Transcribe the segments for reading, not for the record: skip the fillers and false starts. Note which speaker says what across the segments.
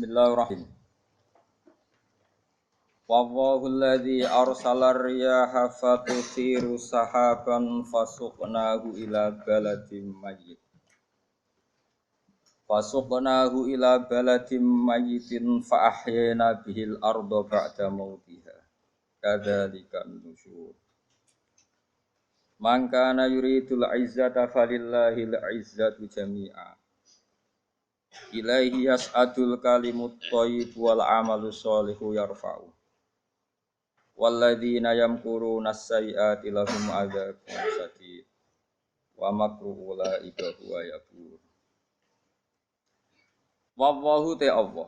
Speaker 1: Bismillahirrahmanirrahim. Wallahul ladzi arsala riyaha fatuthiru sahaban fasuqnahu ila baladin mayyit. Fasuqnahu ila baladin mayyitin fa ahyayna bihil arda ba'da mautiha. Kadzalika nusyur. Man kana yuridul izzata falillahil izzatu jami'a. Ilaihi yas'adul kalimut thayyib wal amalu sholihu yarfa'u. Walladzina yamkuruna as-sayyi'ati lahum 'adzabun shadid wa makru ulaika huwa yabur. Wallahu ta'ala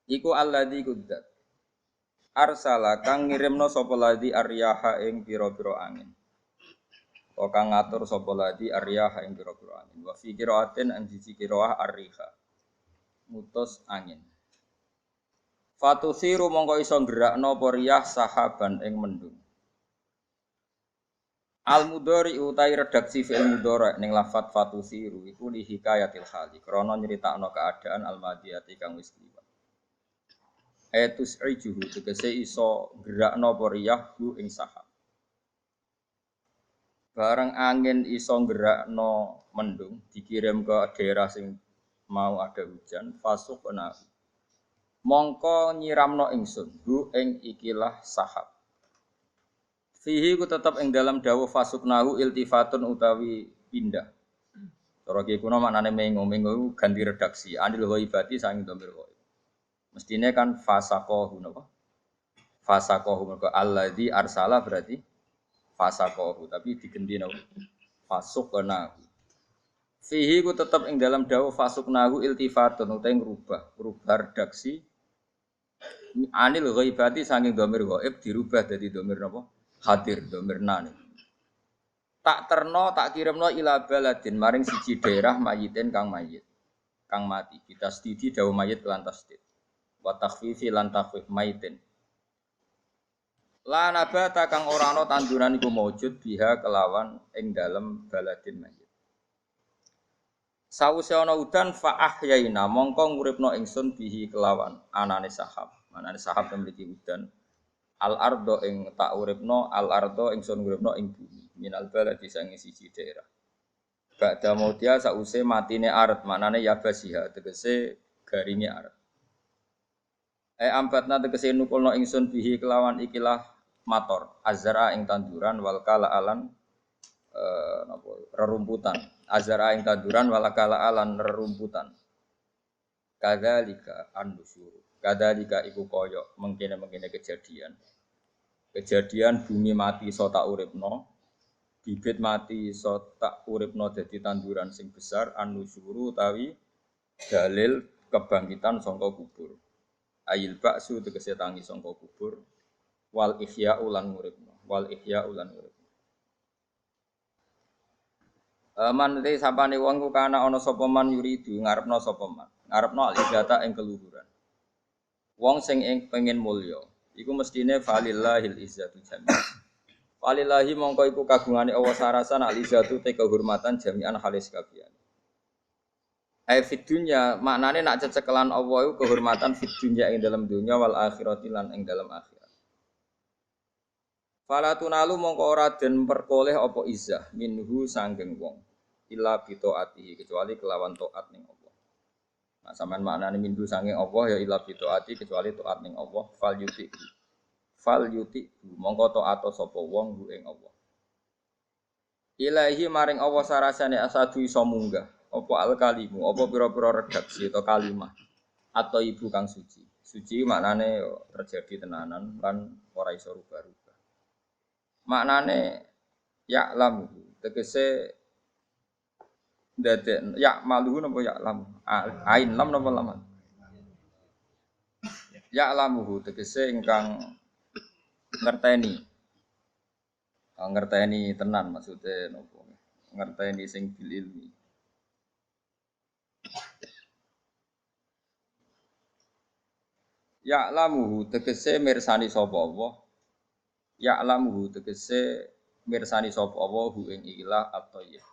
Speaker 1: iku alladzi quddat arsala kang ngirimna sapa ladzi aryaha ing pira-pira angin. Kang ngatur sapa ladzi aryaha ing pira-pira angin. Wa fi qiraatin an siji qiraah arriha. Mutus angin. Fatusiru mongko iso gerakno apa riyah sahaban ing mendung. Al mudhari utai redaksi fi'il mudhari ning lafat fatusiru iku li hikayatil hali krana nyritakno keadaan al madiyati kang wis liwat. Etus ijuhu tegese iso gerakno apa riyah hu ing sahab. Bareng angin iso gerakno mendung dikirim ke daerah sing mau ada hujan fasuqna mongko nyiramno ingsun hu ing ikilah sahab. Fihi ku tetep ing dalam dawuh fasuknahu iltifatun utawi pindah. Cara iki kuna maknane mengo ganti redaksi anil ghaibati sang dhamir ghaib. Mestine kan fasaqahu napa? Fasaqahu mergo alladzi arsala berarti fasaqahu tapi diganti napa? Fasuknahu. Fihi ku tetep ing dalam dawuh fasuknahu iltifatun utawi ngrubah redaksi anil ghaibati saking dhamir ghaib dirubah dadi dhamir napa? Hadir dhamir nane. Tak terno tak kirimno ila baladin maring siji daerah mayitin kang mayit. Kang mati. Kita stidi dawuh mayit lan tasdid. Wa takhfifi lan takhfif mayitin. La nabata kang ora ana tanduran iku maujud biha kelawan ing dalem baladin mayit. Sawise ana udan fa ahyaina mongko nguripno ingsun bihi kelawan anane sahab. Manane sahab memiliki udan. Al ardo ing tak uripno al ardo ingsun uripno ing bumi minal baladi sange siji daerah. Ba'da mautia sause matine aret manane yabasiha tegese garinge aret. Ambatna tegese nukulno ingsun bihi kelawan ikilah mator azra ing tanduran wal kala alan rerumputan azra ing tanduran wal kala alan rerumputan. Kadzalika an-nusyur. Kadzalika iku kaya mengkene kejadian. Kejadian bumi mati iso tak uripno, bibit mati iso tak uripno dadi tanduran sing besar an-nusyuru utawi dalil kebangkitan saka kubur. Ayil ba'su tegese tangi saka kubur wal ihya ulan uripno, wal ihya ulan uripno. Man te sapane wong ku kana ana sapa man yuridu ngarepno sapa man. Ngarepno al-izzata ing keluhuran. Wong sing pengen mulya iku mestine falillahil izzatu jami'an. Falillahi mongko iku kagungane Allah sarasan al izzatu te kehormatan jami'an halis kabiyan. Fid dunya maknane nak cecekelan Allah iku kehormatan fid dunya ing dalam dunya wal akhirati lan ing dalam akhirat. Fala tunalu mongko ora den perkoleh apa izzah minhu sanggeng wong illa bi taatihi kecuali kelawan taat ning Allah. Nah, sampean maknane mindu sange Allah ya ila bitaati kecuali taat ning Allah fal yuti mongko taat sapa wong ku ing Allah. Ilahi maring Allah sarasane asadu iso munggah apa al kalimu apa pira-pira redaksi atau kalimah atau ibu kang suci. Suci maknane terjadi tenanan lan ora iso rubah-rubah. Maknane ya'lamu tegese dadek ya maluhu napa ya lam ain lam napa lam ya lamuhu tegese ingkang ngerteni tenan maksude napa ngerteni sing bil ilmi ya lamuhu tegese mirsani sapa Allah ya lamuhu tegese mirsani sapa Allah hu ing ilah at-thayyib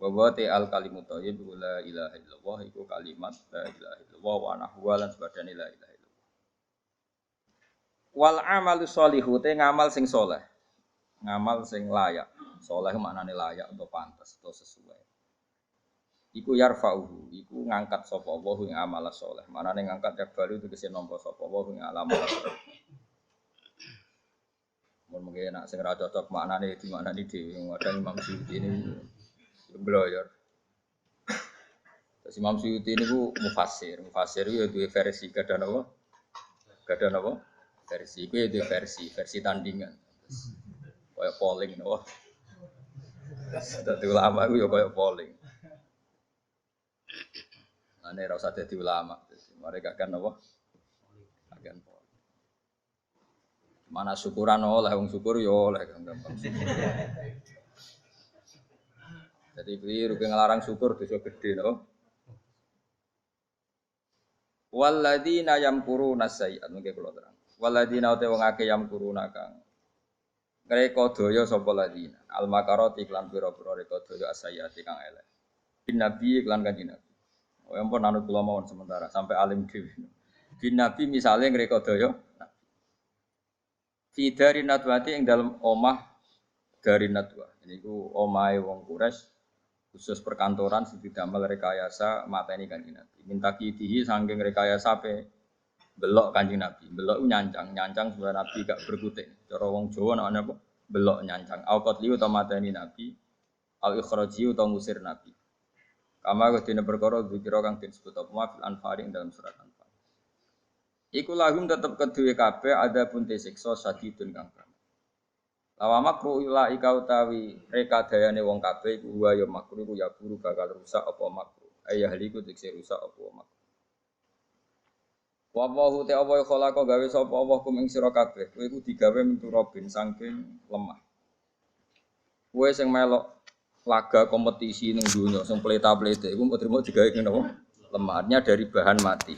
Speaker 1: Wa ta al kalimut thayyib la ilaha illallah iku kalimat la ilaha illallah wa nahwa lan sebadane la ilaha illallah. Wal amalu sholihu te ngamal sing saleh. Ngamal sing layak. Saleh maknane layak atau pantes atau sesuai. Iku yarfa'uhu, iku ngangkat sapa Allah ing amal saleh. Manane ngangkat ya baru tegese nampa sapa Allah ing amal saleh. Mun mungkin nak sing ra cocok maknane di maknane dhewe ngadang Imam Suyuti ini bloyor. Terus Imam Suyuti niku mufassir. Mufassir itu ya duwe versi kadang apa? Kadang apa? Versi iku ya duwe versi tandingan. Kayak polling napa? Dadi ulama iku ya kayak polling. Ane ra usah dadi ulama. Mereka kan apa? Agen polling. Mana syukuran oleh wong syukur ya oleh gampang. Jadi keliru ngelarang syukur dosa gede no. Walladzina yamkuruna sayyi'at mengke kula terang. Walladzina te wong akeh yamkuruna kang ngreka daya sapa ladina. Al makarati iklan pira-pira reka daya asayati kang elek. Bin nabi iklan kanjeng Nabi. Oh ampun anut kula mawon sementara sampai alim dhewe. Bin nabi misale ngreka daya fi dari nadwati ing dalem omah dari nadwa. Niku omahe wong Quraisy khusus perkantoran sing didamel rekayasa mateni Kanjeng Nabi. Minta kidihi saking rekayasa pe belok Kanjeng Nabi. Belok nyancang supaya Nabi gak berkutik. Cara wong Jawa namanya apa? Belok nyancang. Au qatli utawa mateni Nabi, al ikhraji utawa ngusir Nabi. Kama kedene perkara dikira kang disebut apa fil anfari ing dalam surat Anfal. Iku lahum tetep kedue kabeh ada pun siksa sadidun kang berat. Lawa makru ila ika utawi rekadayane wong kabeh iku wa ya makru iku ya buru bakal rusak apa makru. Ayah liku dikse rusak apa makru. Wa wahu te apa khalaqa gawe sapa Allah kum ing sira kabeh. Kowe iku digawe menturobin saking lemah. Kowe sing melok laga kompetisi ning donya sing pleta-plete iku mau trimo digawe ngene apa? Lemahnya dari bahan mati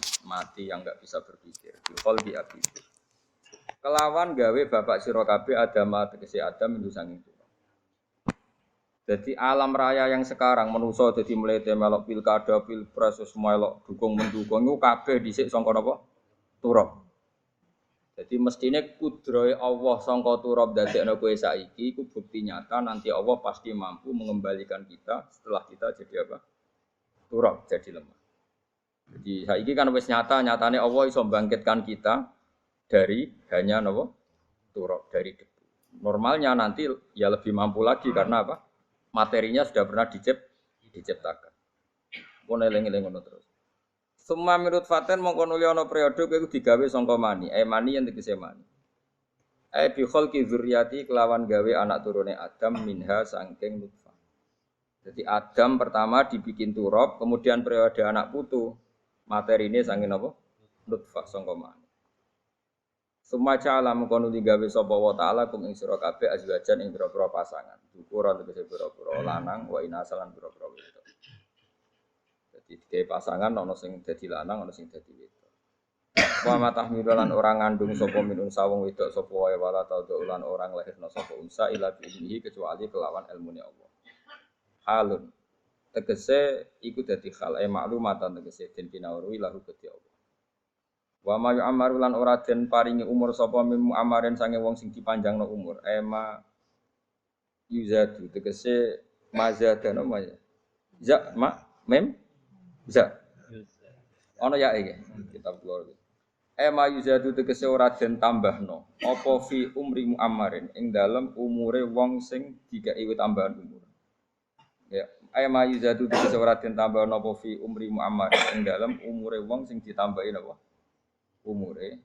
Speaker 1: yang enggak bisa berpikir. Qol bi abi. Kelawan gawe bapak sira kabeh Adam tegese Adam minggu sanging turab. Jadi alam raya yang sekarang manusa dadi mlete melok pilkada, pilpres semua melok dukung mendukung iku kabeh dhisik sangka napa? Turab. Jadi mestine kudrohe Allah sangka turab dadekno kowe saiki iku bukti nyata nanti Allah pasti mampu mengembalikan kita setelah kita jadi apa? Turab, jadi lemah. Jadi saiki kan wis nyatane Allah iso bangkitkan kita dari hanya nopo turab dari debu. Normalnya nanti ya lebih mampu lagi karena apa? Materinya sudah pernah diciptakan. Mun eling-eling ngono terus. Summa mirut faten mongko nuli ana periode kowe digawe sangka mani. Mani yang tegese mani. Bi khalqi dzurriyyati kelawan gawe anak turune Adam minha saking nutfah. Jadi Adam pertama dibikin turab, kemudian periode anak putu materine saking napa? Nutfah sangka mani. Sumaca alam kono digawe sapa wa taala kum ing sira kabeh azwajan ing pira-pira pasangan. Ukuran tegese pira-pira lanang wa inasalan pira-pira wedok. Dadi digawe pasangan ana sing dadi lanang ana sing dadi wedok. Wa matahmilan orang ngandung sapa minun sawung wedok sapa wae wala taulan orang lahirna sapa unsa ila bihi kecuali kelawan ilmune Allah. Halun tegese iku dadi hal maklumatan tegese den pinauri lahu kedhi Allah. Wa ma yu'amaru lan ora den paringi umur sapa mim amaren sange wong sing dipanjangno umur. Ema yuzadu tegese mazadana ma ya. Za ma mem za. Ana ya iki kitab kula. Ema yuzadu tegese ora den tambahno. Apa fi umri muammarin ing dalem umure wong sing dikai tambahan umur. Ya, ema yuzadu tegese ora den tambahno apa fi umri muammarin ing dalem umure wong sing ditambahi napa? Umure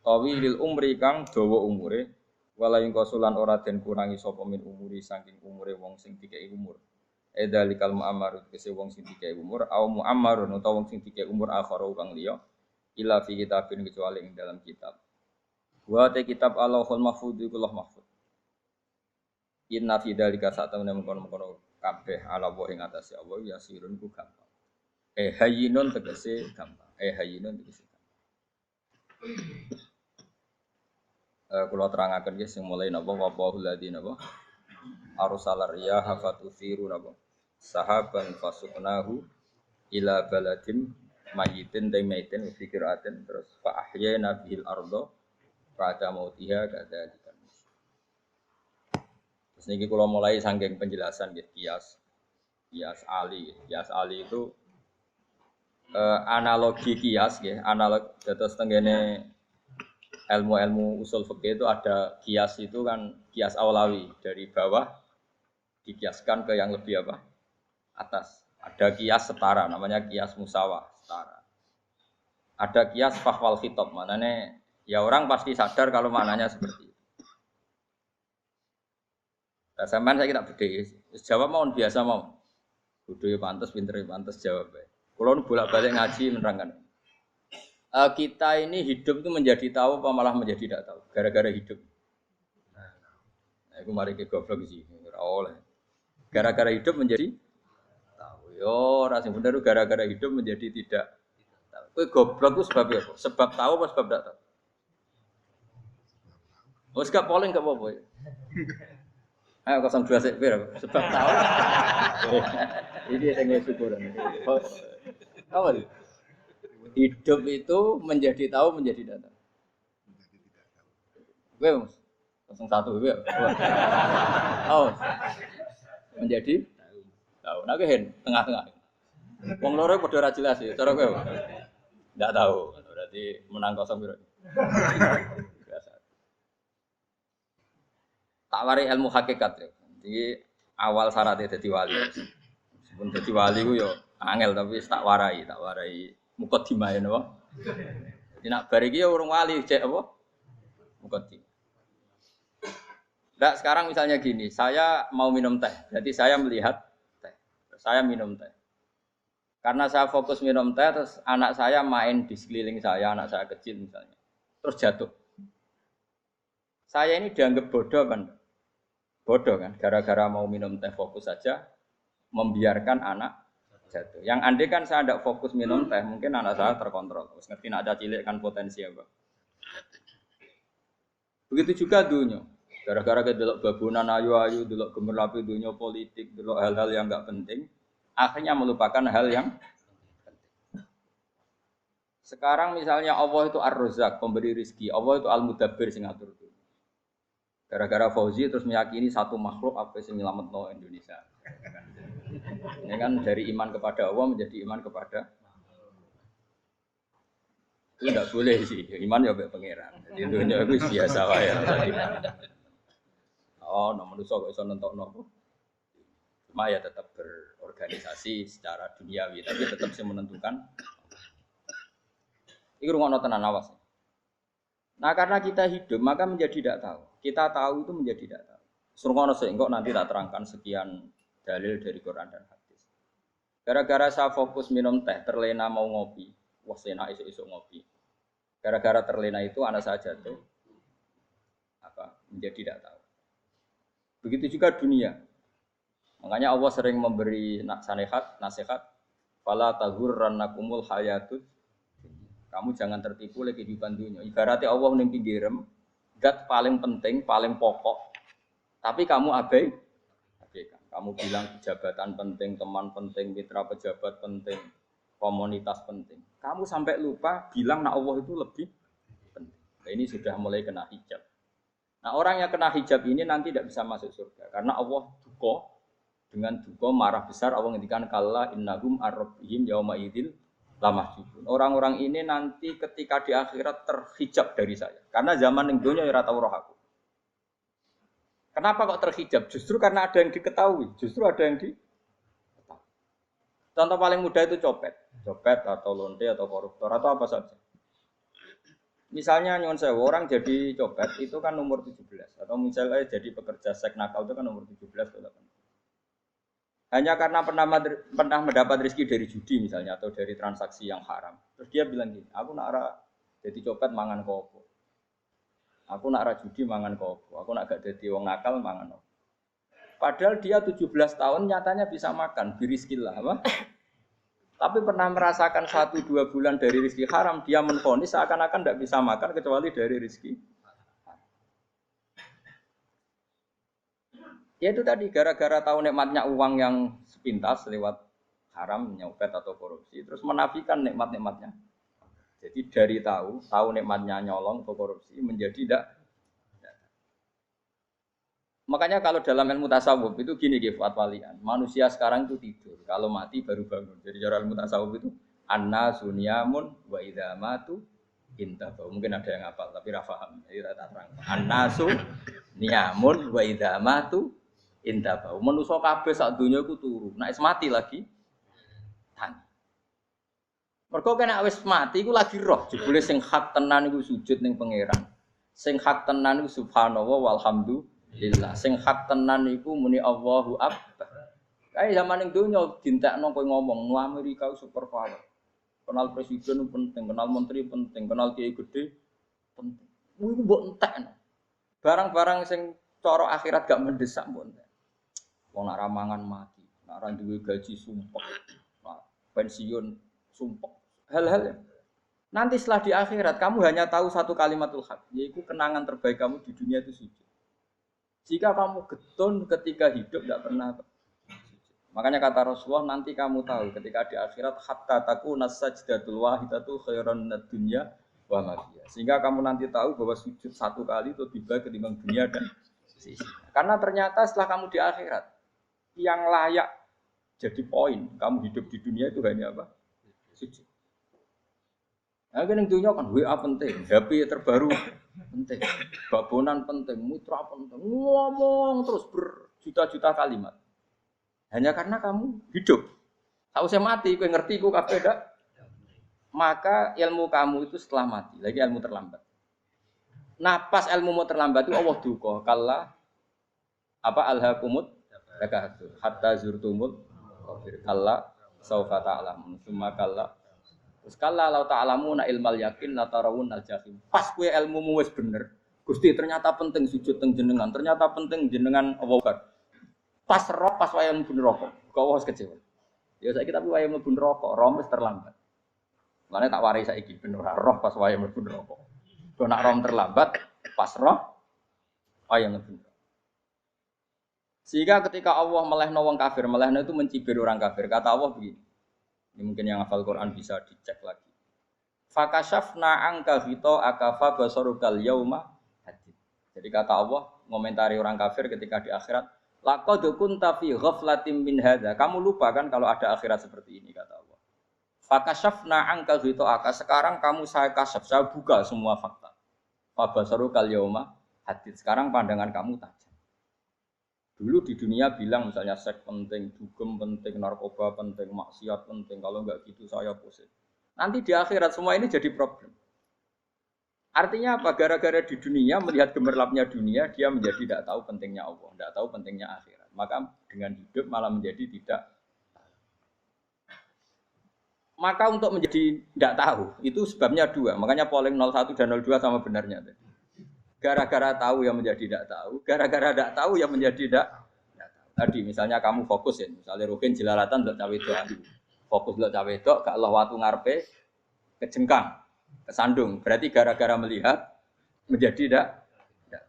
Speaker 1: tawilil umri kang dawa umure wala ing kosulan ora den kurangi sapa min umuri saking umure wong sing dikei umur edzalikal muammarut kese wong sing dikei umur au muammarun utawa wong sing dikei umur akhara kang liya ila fi kitabin kecuali ing dalam kitab wa te kitab Allahul Mahfuz iku Allah mahfuz inna fi dzalika satamna mengkono-mengkono kabeh ala wa ing atase Allah yasirun ku gampang hayyinun tegese gampang hayyinun tegese kula terangaken nggih sing mulai napa waqahul ladina napa arsalar ya hafatusiru napa sahaban fasuqnahu ila baladim mayyitin maitin fi qiraatin terus fa ahyana bihil arda ba'da mautiha kadzalika. Terus niki kula mulai saking penjelasan nggih kias ali. Kias ali itu analogi kias nggih, analog dados tenggene ilmu-ilmu usul fikih itu ada kias itu kan kias aulawi dari bawah dikiaskan ke yang lebih apa? Atas. Ada kias setara namanya kias musawah, setara. Ada kias fahwal khitab, maknanya ya orang pasti sadar kalau maknanya seperti itu. Nah, sampean saya kira beda. Jawab mau biasa mau. Bodoh ya pantes, pinter ya pantes jawab. Kalau nu bolak-balik ngaji menerangkan. Kita ini hidup itu menjadi tahu apa malah menjadi tidak tahu gara-gara hidup. Nah, itu mari ke goblok sih, ora oleh. Gara-gara hidup menjadi tahu. Yo, ora sing bener gara-gara hidup menjadi tidak tahu. Kowe goblok itu sebab apa? Sebab tahu apa sebab tidak tahu? Wes gak polling gak apa-apa. Ayo 02 sik pir sebab tahu. Ini sing syukuran. Apa sih? Hidup itu menjadi tahu menjadi tidak tahu. Gue mas, 01 gue. Oh, menjadi tahu. Nah gue tengah-tengah. Wong loro padha ora jelas ya. Cara gue enggak tahu. Berarti menang 0 piro. Biasa. Tak wari ilmu hakikat ya. Jadi awal syaratnya jadi wali. Sebelum jadi wali ku yo angel tapi tak warai. Mukadimah ya napa? Jadi nak bar iki ya urung wali cek apa? Mukadimah. Nah, sekarang misalnya gini, saya mau minum teh. Jadi saya melihat teh. Saya minum teh. Karena saya fokus minum teh terus anak saya main di sekeliling saya, anak saya kecil misalnya. Terus jatuh. Saya ini dianggap bodoh kan? Bodoh kan? Gara-gara mau minum teh fokus saja membiarkan anak jatuh. Yang andai kan saya tidak fokus minum teh, mungkin anak saya terkontrol. Terus ngerti nak ada cilik kan potensi apa. Begitu juga dunia. Gara-gara kita delok babunan ayu-ayu, delok gemerlapi dunia politik, delok hal-hal yang enggak penting, akhirnya melupakan hal yang penting. Sekarang misalnya Allah itu Ar-Razzaq, pemberi rezeki. Allah itu Al-Mudabbir sing ngatur dunia. Gara-gara Fauzi terus meyakini satu makhluk apa sing nyelametno Indonesia. Ini kan dari iman kepada Allah menjadi iman kepada itu tidak boleh sih, iman ya be pangeran. Jadi dunia itu biasa wae rasa iman. Oh, nomor manusia kok iso nentokno. Cuma ya tetap berorganisasi secara duniawi, tapi tetap sih menentukan. Iki rungokno tenan awas. Nah, karena kita hidup maka menjadi tidak tahu. Kita tahu itu menjadi tidak tahu. Rungokno sik engko nanti tak terangkan sekian dalil dari Quran dan hadis. Gara-gara saya fokus minum teh, terlena mau ngopi. Wah, enak isuk-isuk ngopi. Gara-gara terlena itu anak saya jatuh. Menjadi tidak tahu. Begitu juga dunia. Makanya Allah sering memberi nasihat, fala taghurrannakumul hayatud. Kamu jangan tertipu oleh kehidupan dunia. Ibaratnya Allah ning pinggirem, zat paling penting, paling pokok. Tapi kamu abaikan. Kamu bilang jabatan penting, teman penting, mitra pejabat penting, komunitas penting. Kamu sampai lupa bilang nak Allah itu lebih penting. Nah, ini sudah mulai kena hijab. Nah, orang yang kena hijab ini nanti tidak bisa masuk surga karena Allah duka dengan duka marah besar. Allah ngendikan kalla innahum ar-rabbihim yauma idzil lamahjubun. Orang-orang ini nanti ketika di akhirat terhijab dari saya. Karena zaman ning donya ora tau roh aku. Kenapa kok terhijab? Justru karena ada yang diketahui. Justru ada yang diketahui. Contoh paling mudah itu copet. Copet atau lonte atau koruptor atau apa saja. Misalnya nyuwun sewu orang jadi copet itu kan umur 17. Atau misalnya jadi pekerja seks nakal itu kan umur 17 atau 18. Hanya karena pernah mendapat rezeki dari judi misalnya atau dari transaksi yang haram. Terus dia bilang gini, aku nak jadi copet mangan kopo. Aku nak ra judi mangan kopo, aku nak gak dadi wong nakal mangan kopo. Padahal dia 17 tahun nyatanya bisa makan, birizkillah apa? Tapi pernah merasakan 1-2 bulan dari rezeki haram, dia menvonis seakan-akan tidak bisa makan kecuali dari rezeki. Ya itu tadi gara-gara tahu nikmatnya uang yang sepintas lewat haram, nyopet atau korupsi, terus menafikan nikmat-nikmatnya. Jadi dari tahu nikmatnya nyolong atau korupsi menjadi tidak. Makanya kalau dalam ilmu tasawuf itu gini Fuad Walian, manusia sekarang itu tidur, kalau mati baru bangun. Jadi cara ilmu tasawuf itu anna sunyamun wa idza matu intafa. Mungkin ada yang hafal tapi ra paham. Jadi tak terang. Anna sunyamun wa idza matu intafa. Manusa kabeh sak donya iku turu. Nek mati lagi tani. Mergo kena wis mati iku lagi roh, jebule sing hak tenan iku sujud ning pangeran. Sing hak tenan iku subhanallah walhamdulillah. Sing hak tenan iku muni Allahu akbar. Kae zaman ning donya dintekno kowe ngomong, "Nu Amerika super power." Kenal presiden penting, kenal menteri penting, kenal kiai gede penting. Iku mbok entekno. Barang-barang sing cara akhirat gak mendesak mbok entek. Wong nak ramangan mati, nak ra duwe gaji sumpek, nak pensiun sumpek. Hal-hal ya. Nanti setelah di akhirat kamu hanya tahu satu kalimatul haq, yaitu kenangan terbaik kamu di dunia itu sujud. Jika kamu getun ketika hidup tidak pernah sujud. Makanya kata Rasulullah nanti kamu tahu ketika di akhirat hatta takuna sajdatul wahidatu khairan minad dunya wa ma fiha. Sehingga kamu nanti tahu bahwa sujud satu kali itu lebih baik ketimbang dunia dan sisinya. Karena ternyata setelah kamu di akhirat yang layak jadi poin kamu hidup di dunia itu hanya apa? Sujud. Nah, kan yang dunia kan WA penting, HP terbaru penting, babonan penting, mitra penting, ngomong terus berjuta-juta kalimat. Hanya karena kamu hidup. Tahu saya mati, kau ngerti kau kabeh dak. Maka ilmu kamu itu setelah mati, lagi ilmu terlambat. Nah, pas ilmu mau terlambat itu Allah duka, kalla apa alhaqumut takatsur hatta zurtumul kalla saufa ta'lamun, summa kalla. Terus kala lau ta'lamuna ilmal yakin la tarawun al jahim. Pas kowe ilmumu wis bener. Gusti ternyata penting sujud teng jenengan, ternyata penting jenengan apa. Pas roh pas wayah mlebu neraka. Kok wis kecewa. Ya saiki tapi wayah mlebu neraka, roh wis terlambat. Mane tak warai saiki ben ora roh pas wayah mlebu neraka. Do nak roh terlambat pas roh wayah mlebu. Sehingga ketika Allah melehno wong kafir, melehno itu mencibir orang kafir. Kata Allah begini. Ini mungkin yang hafal Quran bisa dicek lagi. Fakashafna angka hito akafa basarukal yauma hadid. Jadi kata Allah ngomentari orang kafir ketika di akhirat, laqad kunta fi ghaflatin min hadza. Kamu lupa kan kalau ada akhirat seperti ini kata Allah. Fakashafna angka hito aka. Sekarang kamu saya kasaf, saya buka semua fakta. Fa basarukal yauma hadid. Sekarang pandangan kamu tajam. Dulu di dunia bilang misalnya seks penting, dugem penting, narkoba penting, maksiat penting. Kalau enggak gitu saya pusing. Nanti di akhirat semua ini jadi problem. Artinya apa? Gara-gara di dunia melihat gemerlapnya dunia, dia menjadi tidak tahu pentingnya Allah, tidak tahu pentingnya akhirat. Maka dengan hidup malah menjadi tidak. Maka untuk menjadi tidak tahu itu sebabnya dua. Makanya polling 01 dan 02 sama benarnya. Gara-gara tahu yang menjadi tidak tahu, gara-gara tidak tahu yang menjadi tidak tahu. Tadi misalnya kamu fokus ya, misalnya Rukin jelalatan untuk cawe doa, fokus untuk cawe doa, gak Allah waktu ngarepe kejengkang, kesandung. Berarti gara-gara melihat menjadi tidak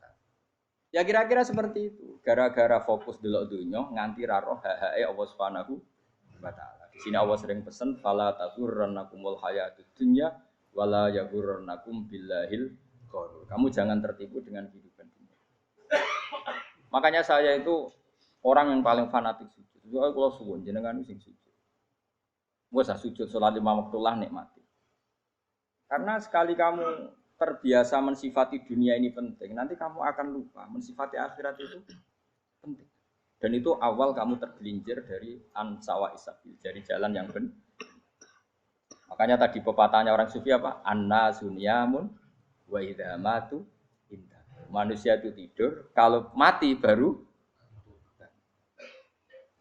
Speaker 1: tahu. Ya kira-kira seperti itu. Gara-gara fokus delok dunya nganti ra roh hae Allah Subhanahu wa taala. Di sini Allah sering pesan fala taghurrannakumul hayatud dunya wala yaghurrannakum billahil. Kamu jangan tertipu dengan kehidupan dunia. Makanya saya itu orang yang paling fanatik sujud. Kalau suwun jenengan sing sujud. Wes sujud salat 5 waktu lah nikmati. Karena sekali kamu terbiasa mensifati dunia ini penting, nanti kamu akan lupa mensifati akhirat itu penting. Dan itu awal kamu tergelincir dari ansawa isabil, dari jalan yang benar. Makanya tadi pepatahnya orang sufi apa? Anna sunyamun wa idza matu inta. Manusia itu tidur, kalau mati baru.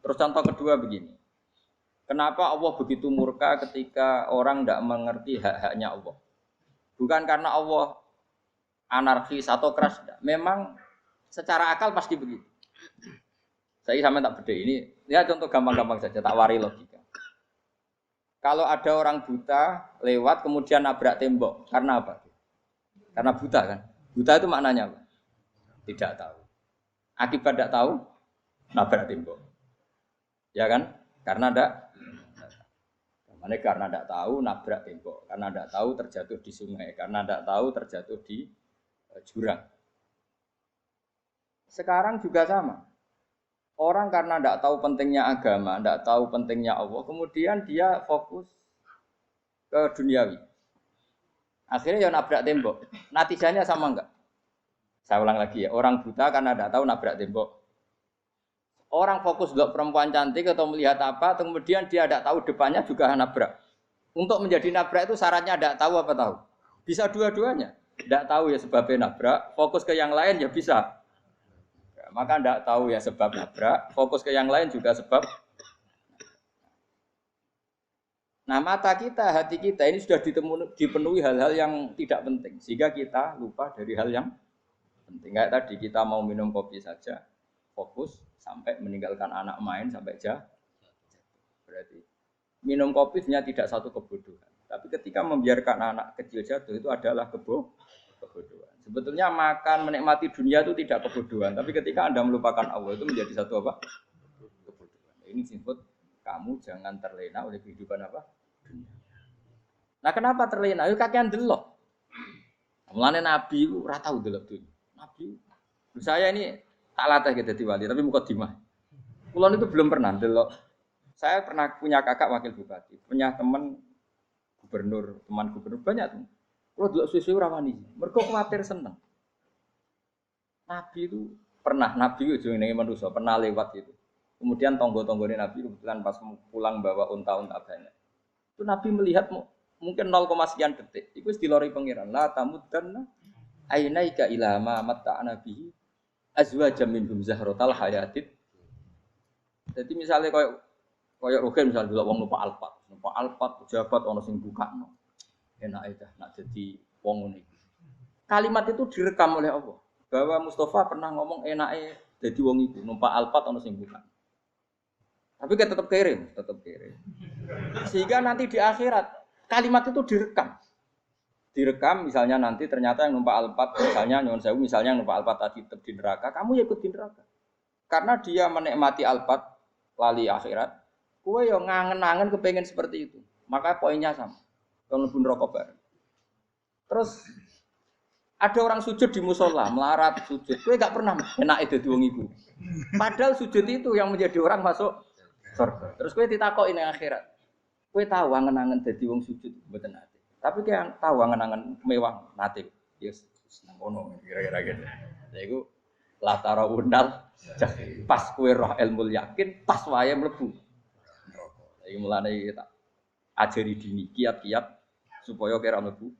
Speaker 1: Terus contoh kedua begini. Kenapa Allah begitu murka ketika orang tidak mengerti hak-haknya Allah? Bukan karena Allah anarkis atau keras, tidak. Memang secara akal pasti begitu. Saya sama tak beda ini. Ya contoh gampang-gampang saja, tak wari logika. Kalau ada orang buta lewat kemudian nabrak tembok, karena apa? Karena buta kan. Buta itu maknanya apa? Tidak tahu. Akibat tidak tahu, nabrak tembok. Ya kan? Karena ndak tahu nabrak tembok, karena ndak tahu terjatuh di sungai, karena ndak tahu terjatuh di jurang. Sekarang juga sama. Orang karena ndak tahu pentingnya agama, ndak tahu pentingnya Allah, kemudian dia fokus ke duniawi. Akhirnya ya nabrak tembok. Natijanya sama enggak? Saya ulang lagi ya, orang buta karena ndak tahu nabrak tembok. Orang fokus untuk perempuan cantik atau melihat apa, kemudian dia ndak tahu depannya juga nabrak. Untuk menjadi nabrak itu syaratnya ndak tahu apa tahu? Bisa dua-duanya. Ndak tahu ya sebabnya nabrak, fokus ke yang lain ya bisa. Maka ndak tahu ya sebab nabrak, fokus ke yang lain juga sebab. Nah mata kita, hati kita ini sudah dipenuhi hal-hal yang tidak penting, sehingga kita lupa dari hal yang penting. Kayak tadi kita mau minum kopi saja, fokus sampai meninggalkan anak main sampai berarti minum kopi sebenarnya tidak satu kebodohan, tapi ketika membiarkan anak kecil jatuh itu adalah kebodohan. Sebetulnya makan menikmati dunia itu tidak kebodohan, tapi ketika Anda melupakan Allah itu menjadi satu apa? Kebodohan. Ini disebut kamu jangan terlena oleh kehidupan apa? Dunia. Nah, kenapa terlena? Yo kakean delok. Mulane Nabi itu ora tau delok dunia. Nabi saya ini tak latih gitu di wali, tapi mukadimah. Kulon itu belum pernah delok. Saya pernah punya kakak wakil bupati, punya teman gubernur banyak tuh. Kalau delok susu rawani, mergo kuwatir seneng. Nabi itu pernah, Nabi itu jenenge manusia, pernah lewat itu. Kemudian tonggo-tonggone Nabi kebetulan pas pulang bawa unta-unta banyak. Itu Nabi melihat mungkin 0, sekian detik. Itu dilori pangeran. La tamuddanna ainaika ila ma matta'na bihi azwajam minhum zahratal hayatid. Jadi misalnya koyo Rugen misalnya delok wong numpak Alphard pejabat ana sing bukakno. Enak aja nak jadi wong ngene iki. Kalimat itu direkam oleh Allah bahwa Mustafa pernah ngomong enake jadi wong iku numpak Alphard ana sing bukan. Tapi kan tetap kirim. Sehingga nanti di akhirat kalimat itu direkam misalnya nanti ternyata yang numpak Alphard misalnya nyuwun sewu misalnya yang numpak Alphard tadi tetap di neraka, kamu ya ikut di neraka. Karena dia menikmati Alphard lali akhirat, kowe yo ngangen-angen kepengen seperti itu. Maka poinnya sama. Kalau pun rokok bareng. Terus ada orang sujud di musola, melarat sujud. Kowe gak pernah enak itu wong iku. Padahal sujud itu yang menjadi orang masuk surga. Terus kowe ditakoki ning akhirat. Kowe tahu angen-angen dadi wong sujud mboten nate. Tapi kowe tahu angen-angen mewah nate. Yes, nang kono kira-kira gitu. Lha iku latara undal pas kowe roh ilmu yakin, pas wae mlebu neraka. Iki mulane tak ajari dini kiat-kiat supaya kira mlebu.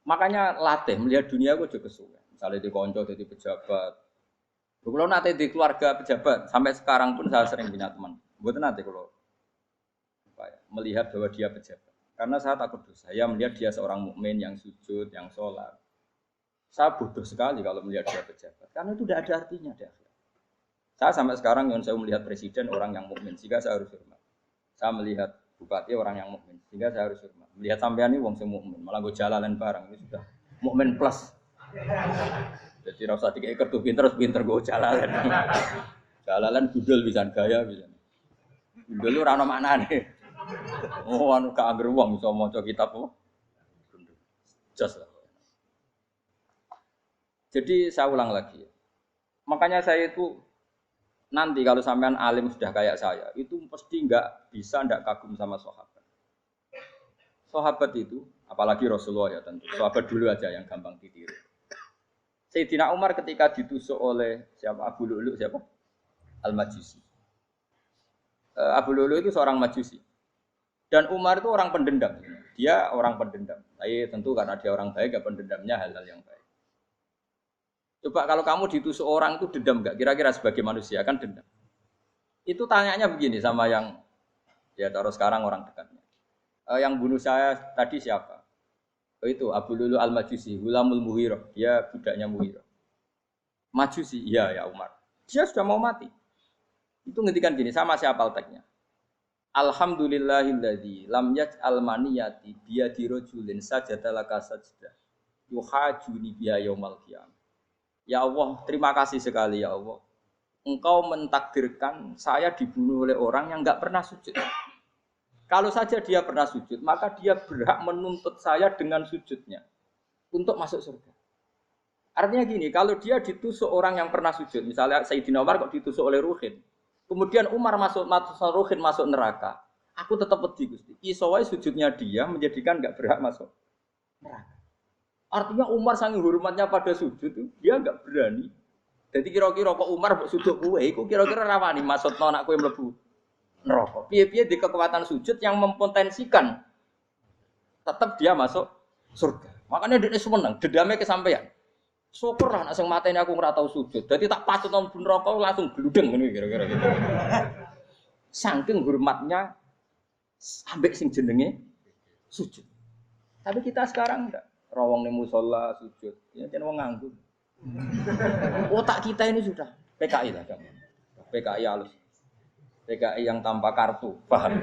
Speaker 1: Makanya latih melihat dunia aku juga kesuwen. Misalnya di konco jadi pejabat. Kalau nanti di keluarga pejabat sampai sekarang pun saya sering punya teman. Buat nanti kalau melihat bahwa dia pejabat. Karena saya takut dosa. Saya melihat dia seorang mukmin yang sujud, yang sholat. Saya bodoh sekali kalau melihat dia pejabat. Karena itu tidak ada artinya di akhirat. Saya sampai sekarang yang saya melihat presiden orang yang mukmin, sehingga saya harus hormat. Saya melihat bupati orang yang mukmin, sehingga saya harus hormat. Melihat sampean ini wong sing mukmin, malah gue jalalan barang ini sudah mukmin plus. Jadi rasa dikai kertu pinter gue jalalan. Jalalan gudul bisa gaya bisa. Gudul lu ora ono maknane. Oh anu gak angger wong iso maca kitab apa? Jos lah. Jadi saya ulang lagi. Makanya saya itu nanti kalau sampean alim sudah kayak saya, itu pasti ndak kagum sama sahabat. Sahabat itu, apalagi Rasulullah ya tentu. Sahabat dulu aja yang gampang ditiru. Sayyidina Umar ketika ditusuk oleh siapa? Abu Lu'lu siapa? Al-Majusi. Abu Lu'lu itu seorang Majusi. Dan Umar itu orang pendendam. Dia orang pendendam. Tapi tentu karena dia orang baik, ya pendendamnya hal-hal yang baik. Coba kalau kamu ditusuk orang itu dendam enggak? Kira-kira sebagai manusia kan dendam. Itu tanyanya begini sama yang ya taruh sekarang orang dekatnya. Yang bunuh saya tadi siapa? Itu Abu Lulu Al-Majusi, Gulamul Muhirah. Dia budaknya Muhirah. Majusi, iya ya Umar. Dia sudah mau mati. Itu ngendikan gini, sama siapa alteknya? Alhamdulillahilladzi lam yaj'al maniyati biyadi rajulin sajada laka sajdah yuhajuni biya yaumal qiyamah. Ya Allah, terima kasih sekali ya Allah. Engkau mentakdirkan saya dibunuh oleh orang yang enggak pernah sujud. Kalau saja dia pernah sujud, maka dia berhak menuntut saya dengan sujudnya untuk masuk surga. Artinya gini, kalau dia ditusuk orang yang pernah sujud, misalnya Sayyidina Umar kok ditusuk oleh Ruhin, kemudian Umar Ruhin masuk neraka, aku tetap pedih Gusti. Iso wae sujudnya dia menjadikan enggak berhak masuk neraka. Artinya Umar saking hormatnya pada sujud, dia enggak berani. Jadi kira-kira kok Umar sujud kowe, iku kira-kira rawani maksudno anak kowe mlebu neraka. Piye-piye di kekuatan sujud yang mempotensikan tetap dia masuk surga. Makanya dia seneng, dedame kesampaian. Syukur lah, nak sing mateni aku ora tau sujud. Jadi tak patut nang neraka langsung gludeng ngene kira-kira gitu. Saking hormatnya sampai sing jenenge sujud. Tapi kita sekarang enggak. Rawong ning musala sujud. Ya jan wong nganggur. Otak kita ini sudah PKI lah kamu. PKI halus. PKI yang tanpa kartu, paham?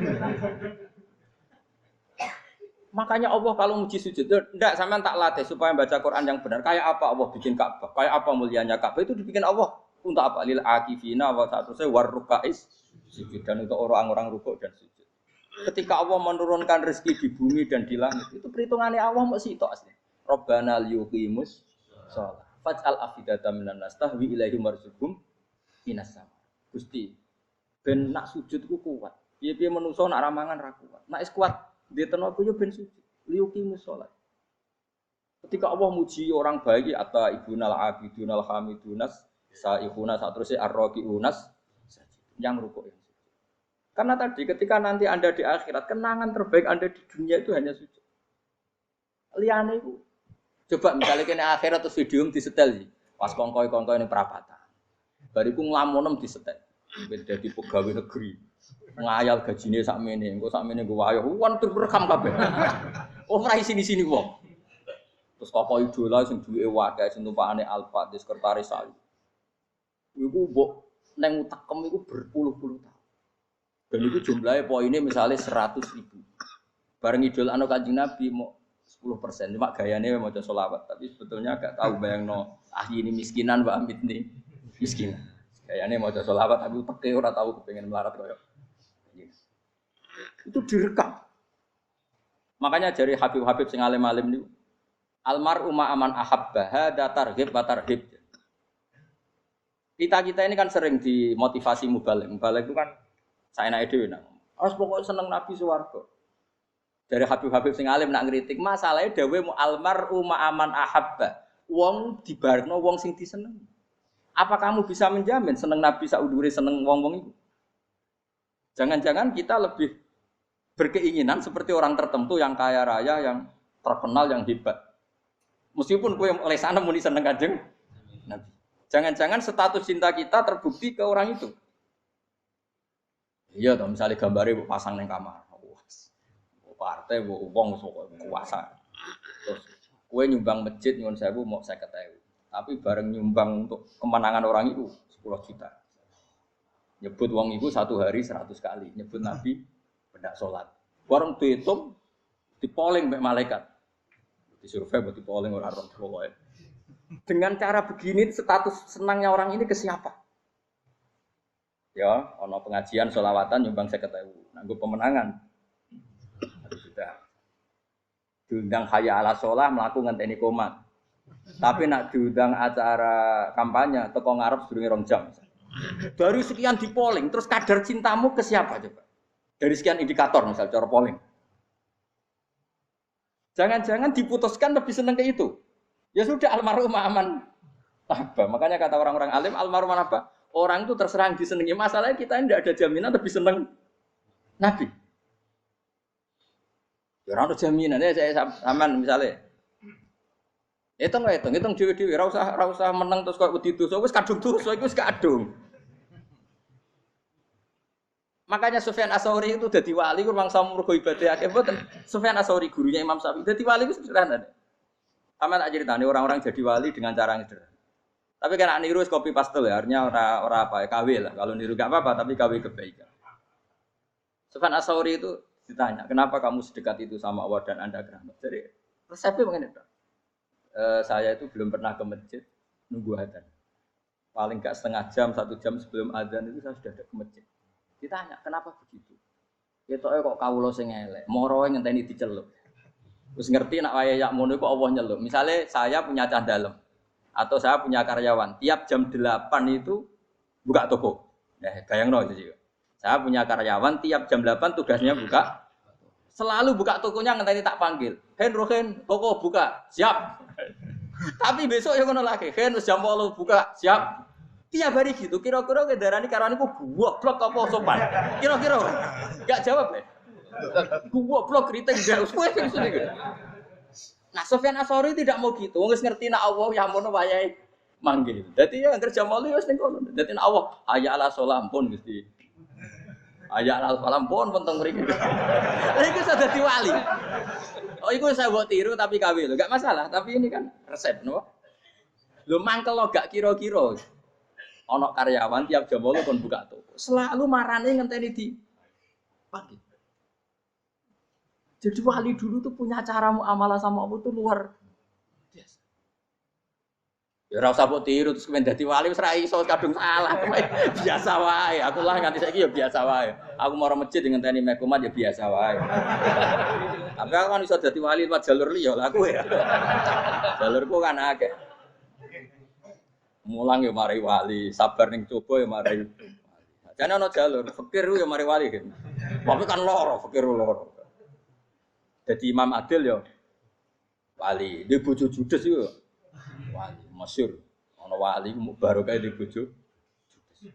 Speaker 1: Makanya Allah kalau muji sujud, enggak sampean tak latih supaya baca Quran yang benar. Kayak apa Allah bikin Ka'bah? Kayak apa mulianya Ka'bah itu dibikin Allah untuk apa? Lil akifina wa sa'tusai warrukais sujud dan untuk orang-orang rukuk dan sujud. Ketika Allah menurunkan rezeki di bumi dan di langit, itu perhitungannya Allah mau sitok asli. Rabbana liyuqimus shalah. Faj'al afidatan minan nas tahwi ilaihim warzuqhum minas sama. Gusti, ben nak sujud ku kuat. Piye-piye menungso nak ramangan ra kuat. Nak is kuat dia tenaga yo ben sujud. Liyuqimus shalah. Ketika Allah muji orang baik atau ibunal abidunal hamidunas saihuna satruse arraqiunas yang rukuk. Karena tadi ketika nanti Anda di akhirat, kenangan terbaik Anda di dunia itu hanya sujud. Liane itu. Coba misalnya kene akhirat terus video disetel pas kongkoi-kongkoi ini perapatan. Bariku nglamonem disetel. Beda di pegawai negeri. Ngayal gajine sakmene, engko sakmene nggo wayo. Wan direkam kabeh. Oh ora sini-sini wong. Terus tokoh idola sing duwe wae sing tumpakane Alfa di sekretaris saya. Iku mbok neng utekem iku berpuluh-puluh tahun. Dan itu jumlahnya poinnya misalnya 100.000. Bareng idol anu Kanjeng Nabi mau 10%. Cuma gayanya mau sholawat. Tapi sebetulnya agak tahu bayangno ini miskinan Mbak Amit nih miskinan. Gayanya mau sholawat tapi pakai ora tahu kepengen melarat koyo. Itu direkam. Makanya dari Habib-habib sing alim-alim niku almar'u ma'aman ahabba hada targhib wa tarhib. Kita ini kan sering dimotivasi mubaligh. Mubaligh itu kan saya naik dhewe nang. Harus pokoknya seneng Nabi swarga. Dari Habib-habib sing alim nak ngritik, masalahnya dawuh almar'u ma'aman ahabba. Wong dibarno wong sing diseneng. Apa kamu bisa menjamin seneng Nabi saudure seneng wong-wong itu? Jangan-jangan kita lebih berkeinginan seperti orang tertentu yang kaya raya, yang terkenal, yang hebat. Meskipun kowe oleh sana muni seneng Kanjeng Nabi. Jangan-jangan status cinta kita terbukti ke orang itu. Iya toh, misalnya gambarnya pasang neng kamar. Partai wong kuasa. Terus kowe nyumbang masjid nyuwun sewu mau 50.000. Tapi bareng nyumbang untuk kemenangan orang itu 10 juta. Nyebut wong itu satu hari 100 kali, nyebut Nabi pendak salat. Bareng dihitung dipoling mbek malaikat. Disurvei buat dipoling ora roh pokoke. Dengan cara begini status senangnya orang ini ke siapa? Ya, ono pengajian sholawatan nyumbang 50.000. Nanggo pemenangan. Sudah. Diundang hayya ala sholah mlaku ngenteni komat. Tapi nak diundang acara kampanye teko ngarep sedurunge 2 jam. Baru sekian di polling, terus kadar cintamu ke siapa coba? Dari sekian indikator misal cara polling. Jangan-jangan diputuskan lebih seneng ke itu. Ya sudah almarhum aman. Apa? Makanya kata orang-orang alim almarhum apa? Orang itu terserang disenangi. Masalahnya kita tidak ada jaminan lebih seneng Nabi. Ya ora ono jaminan ya saya sampean misalnya. Hitung dhewe-dhewe ora usah meneng terus koyo wedi dosa wis kadung dosa iku wis kadung. Makanya Sufyan Ats-Tsauri itu dadi wali ku mangsa mergo ibadah akeh mboten. Sufyan Ats-Tsauri gurunya Imam Syafi'i dadi wali ku sederhana. Sama tak ceritane orang-orang jadi wali dengan cara yang sederhana. Tapi kan niru copy paste ya, artinya ora apa ya KW lah. Kalau niru gak apa-apa tapi KW kebaikan. Sufyan Ats-Tsauri itu ditanya, "Kenapa kamu sedekat itu sama Allah dan Anda keramat?" Jadi resepnya begini, Pak. Saya itu belum pernah ke masjid, nunggu adzan. Paling enggak setengah jam, 1 jam sebelum adzan itu saya sudah ada ke masjid. Ditanya, kenapa begitu? Ketoke kok kawula sing elek, moroe ngenteni dicelup. Terus ngerti nak waya yak ngono iku Allah nyelup. Misalnya saya punya candalem atau saya punya karyawan, tiap jam 8 itu buka toko. Nah, bayangno itu. Saya punya karyawan tiap jam 8 tugasnya buka. Selalu buka tokonya ngenteni tak panggil. Rohen, toko buka. Siap. Tapi besok ya ngono lagi. Wis jam 8 buka. Siap. Tiap hari gitu. Kira-kira kendaraan karyawan iku goblok apa sopan? Kira-kira. Enggak jawab ya. Goblok kriting ndak usah gitu. Nah, Sufyan Atsori tidak mau gitu. Wong wis ngerti nek Allah ya mono wayahe manggil. Dadi ya kerja mali wis ning kono. Dadi nek Allah hayya ala sholat pun Gusti. Hayya ala sholat pun teng mriki. Lha iku sudah dadi wali. Oh iku saya buat tiru tapi kawe lho. Enggak masalah, tapi ini kan resep no. Lho mangkel lo gak kira-kira. Ana karyawan tiap jam 8 kon buka toko. Selalu marane ngenteni di pagi. Jadi wali dulu tuh punya cara muamalah sama Allah tuh luar biasa. Ya ora usah mbok tiru terus kemen dadi wali wis ra iso kadung salah. Biasa wae. Aku lah nganti saiki ya biasa wae. Aku mau masjid ngenteni mek kumat ya biasa wae. Tapi aku kan iso dadi wali lewat jalur liya lah aku ya. Jalurku kan akeh. Mulang ya mari wali, sabar ning coba ya mari. Jane ana jalur fikir ya mari wali kan. Tapi kan loro, fikir loro. Jadi Imam Adil ya wali, di bojo judes itu wali, masyhur. Ana wali baru kayak di bojo judes.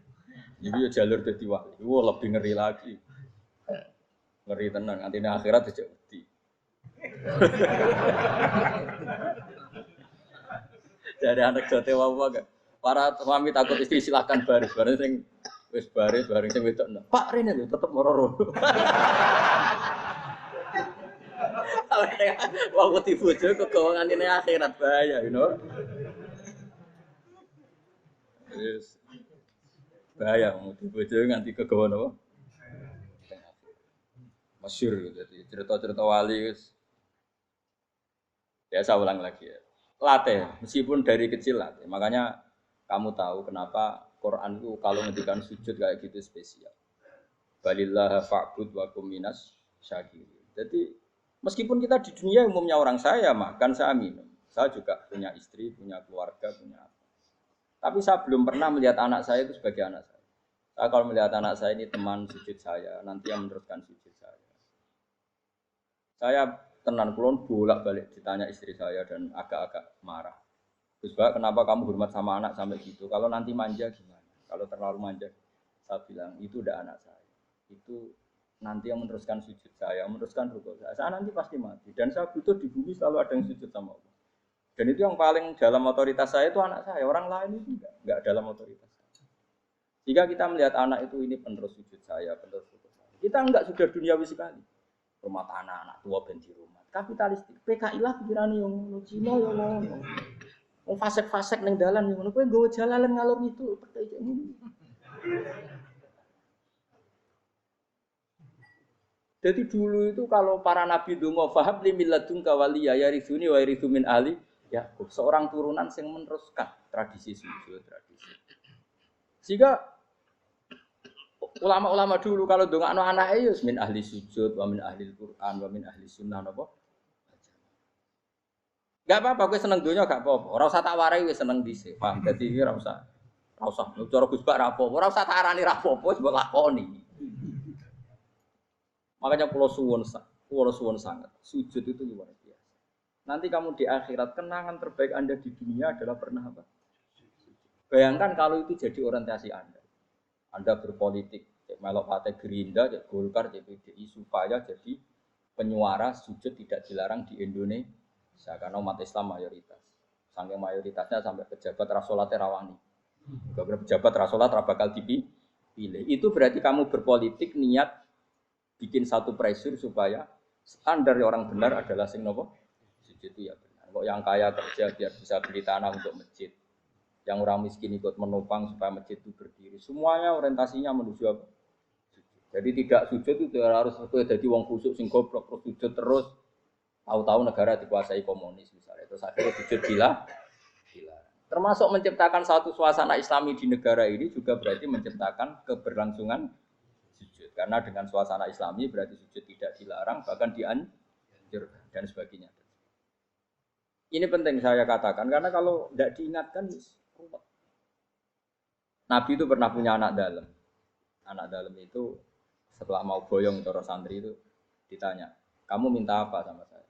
Speaker 1: Jadi ya jalur dadi wali. Wah lebih ngeri lagi. Ngeri tenan, nanti akhirat aja wedi. Dari anak jote wae para suami takut istri silakan baris sing wis baris bareng sing wedok. Pak rene lho tetep moro-moro. Waktu dibojo kegawangan ini akhirat bahaya, you know. Yes. Bahaya mau dibojo nganti kegawan apa? Masyhur jadi cerita-cerita wali guys. Ya saya ulang lagi ya. Latih, meskipun dari kecil latih. Makanya kamu tahu kenapa Quran itu kalau ngendikan sujud kayak gitu spesial. Balillah fa'bud wa kum minas syakirin. Jadi meskipun kita di dunia umumnya orang saya makan, saya minum. Saya juga punya istri, punya keluarga, punya apa. Tapi saya belum pernah melihat anak saya itu sebagai anak saya. Saya kalau melihat anak saya ini teman sujud saya, nanti yang meneruskan sujud saya. Saya tenan kulon bolak-balik ditanya istri saya dan agak-agak marah. Gus Pak, kenapa kamu hormat sama anak sampai gitu? Kalau nanti manja gimana? Kalau terlalu manja, saya bilang itu udah anak saya. Itu nanti yang meneruskan sujud saya, meneruskan rukuk saya. Saya nanti pasti mati dan saya butuh di bumi selalu ada yang sujud sama Allah. Dan itu yang paling dalam otoritas saya itu anak saya. Orang lain itu enggak dalam otoritas saya. Jika kita melihat anak itu ini penerus sujud saya, penerus rukuk saya. Kita enggak sudah duniawi sekali. Rumah tanah anak tua ben di rumah. Kapitalistik. PKI lah pikiran yang Cina ya ngono. Wong fasek-fasek ning dalan ngono kowe nggawa jalalan ngalor itu percaya ini. Jadi dulu itu kalau para nabi donga fahab li milladun kawaliya yarithuni wa yarithu min ahli ya seorang turunan yang meneruskan tradisi sujud tradisi. Sehingga ulama-ulama dulu kalau ndongakno anake ya min ahli sujud wa min ahli Quran wa min ahli sunnah napa. Gak apa-apa kowe seneng donya gak apa-apa. Ora usah tak warai wis seneng dhisik. Paham? Dadi iki ora usah. Ora usah cara Gus Bak ra apa-apa. Ora usah tak arani ra apa-apa wis mbok lakoni. Makanya kula suwun sangat. Sujud itu luar biasa. Nanti kamu di akhirat kenangan terbaik Anda di dunia adalah pernah apa? Bayangkan kalau itu jadi orientasi Anda. Anda berpolitik, melok partai Gerindra, Golkar, PDI supaya jadi penyuara sujud tidak dilarang di Indonesia. Karena umat Islam mayoritas. Saking mayoritasnya sampai pejabat rasolat rawani. Beberapa pejabat rasolat bakal dipilih. Itu berarti kamu berpolitik niat bikin satu pressure supaya standar orang benar adalah sing nopo sujud itu ya benar. Kok yang kaya kerja biar bisa beli tanah untuk masjid. Yang orang miskin ikut menopang supaya masjid itu berdiri. Semuanya orientasinya menuju apa? Sujud. Jadi tidak sujud itu harus jadi wong khusyuk sing goblok terus sujud terus. Tahu-tahu negara dikuasai komunis misalnya. Terus akhirnya sujud gila. Termasuk menciptakan satu suasana Islami di negara ini juga berarti menciptakan keberlangsungan sujud. Karena dengan suasana Islami berarti sujud tidak dilarang, bahkan dianjurkan dan sebagainya. Ini penting saya katakan karena kalau tidak diingatkan, Nabi itu pernah punya anak dalam. Anak dalam itu setelah mau boyong cara santri itu ditanya, kamu minta apa sama saya?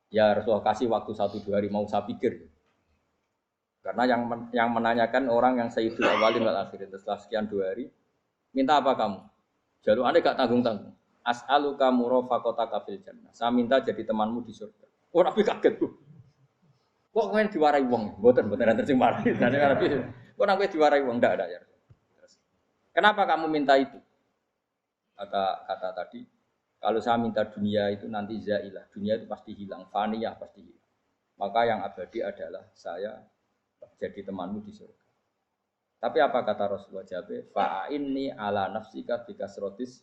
Speaker 1: Ya Rasulullah kasih waktu 1-2 hari mau saya pikir. Karena yang menanyakan orang yang Sayyidul Awwalin wal Akhirin setelah sekian 2 hari, minta apa kamu? Jalur Anda gak tanggung-tanggung. As'aluka murafaqataka fil jannah. Saya minta jadi temanmu di surga. Oh Nabi kaget tuh. Kok kalian diwarai wong? Mboten nanti sing marahi. Nabi, kok Nabi diwarai wong ndak ada ya. Kenapa kamu minta itu? Kata tadi, kalau saya minta dunia itu nanti zailah, dunia itu pasti hilang, faniyah pasti hilang. Maka yang abadi adalah saya jadi temanmu di surga. Tapi apa kata Rasulullah Jabir? Fa'inni ala nafsika bikasrotis.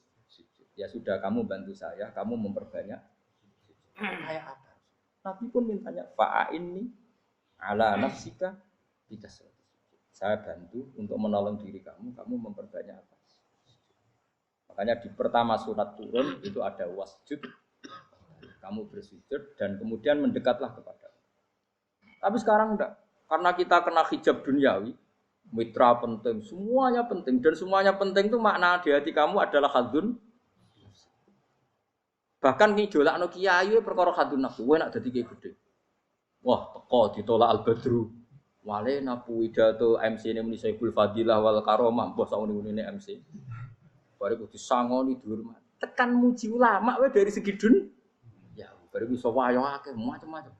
Speaker 1: Ya sudah, kamu bantu saya, kamu memperbanyak. Kayak apa? Nabi pun mintanya fa'inni ala nafsika bikasrotis. Saya bantu untuk menolong diri kamu, kamu memperbanyak apa? Makanya di pertama surat turun itu ada wasjud, kamu bersujud dan kemudian mendekatlah kepada. Tapi sekarang enggak, karena kita kena hijab duniawi, mitra penting, semuanya penting dan semuanya penting itu makna di hati kamu adalah hadun. Bahkan ngidolakno kiai perkara hadun nafsu, kowe nak dadi kiai gede. Wah, teko ditolak al-badru. Wale napu widato MC ini muni Saiful Fadilah wal Karomah, mbah sakmene MC. Bariku disangoni dihormat. Tekan muji ulama wae dari segi dun. Ya, bariku iso wayo akeh macam-macam.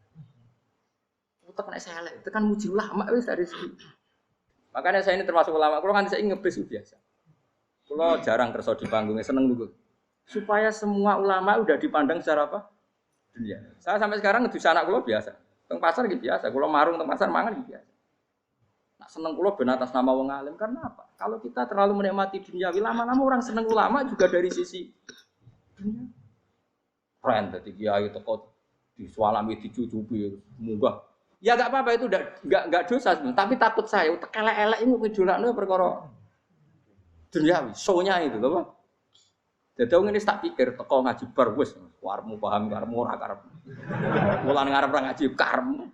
Speaker 1: Utek nek selek, tekan muji ulama wis dari segi. Makanya saya ini termasuk ulama, kalau nganti saya ngebis biasa. Kalau jarang kerso di panggungnya seneng dulu. Supaya semua ulama udah dipandang secara apa? Dunia. Saya sampai sekarang ngedus anak kula biasa. Teng pasar gitu biasa. Kalau marung teng pasar mangan gitu biasa. Nak seneng kula ben atas nama wong alim karena apa? Kalau kita terlalu menikmati dunia, lama-lama orang seneng ulama juga dari sisi dunia. Keren dadi kiai teko disualami dicucupi munggah. Ya enggak apa-apa itu enggak dosa sebenarnya, tapi takut saya utek elek-elek ini ngejolakno perkara duniawi, show-nya itu lho, Pak. Dadi wong ini tak pikir teko ngaji bar wis warmu paham karepmu ora karep. Mulan ngarep ora ngaji karepmu.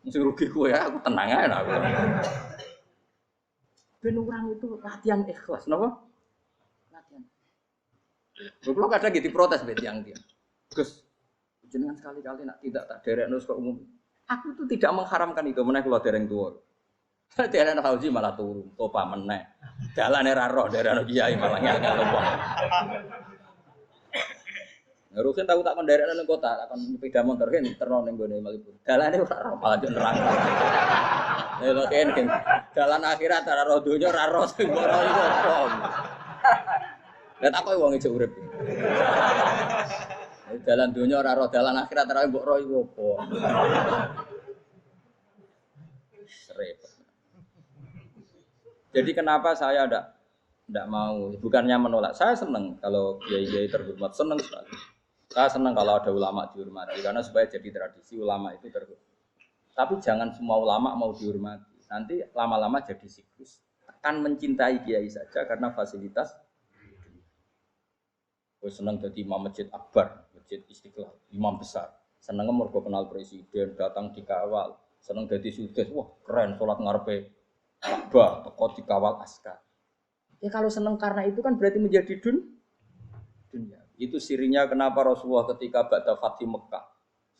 Speaker 1: Sing rugi kowe ya, aku tenang ae aku. Ben orang itu latihan ikhlas, napa? Latihan. Kulo kadang gitu protes mbek tiyang-tiyang. Gus, jenengan sekali-kali nak tidak tak derekno kok umum. Aku tuh tidak mengharamkan itu, meneh kula dereng tuwa. Dereng Fauzi malah turu, topa meneh. Dalane ra roh dereng kiai malah ngel-ngel wong. Ngurusin tahu tak kon derekno ning kota, tak kon sepeda motor kan terno ning gone Malibu. Dalane ora roh malah nerang. Lha kene dalan akhirat ora roh donya ora roh sing mbok roh iku apa. Lah tak koyo wong ijo urip. Dalan dunia ora roh, dalan akhirat ora mbok roh iku apa. Repot. Jadi kenapa saya ndak mau, bukannya menolak. Saya senang kalau kiai-kiai terhormat, senang sekali. Saya senang kalau ada ulama dihormati karena supaya jadi tradisi ulama itu terhormat. Tapi jangan semua ulama mau dihormati. Nanti lama-lama jadi siklus. Akan mencintai kiai saja karena fasilitas. Gue senang jadi imam masjid akbar, masjid Istiqlal, imam besar. Senang mergo kenal presiden, datang dikawal. Senang jadi sukses, wah keren sholat ngarepe Ka'bah, teko dikawal askar. Ya kalau senang karena itu kan berarti menjadi dunia. Itu sirinya kenapa Rasulullah ketika ba'da Fathi Mekah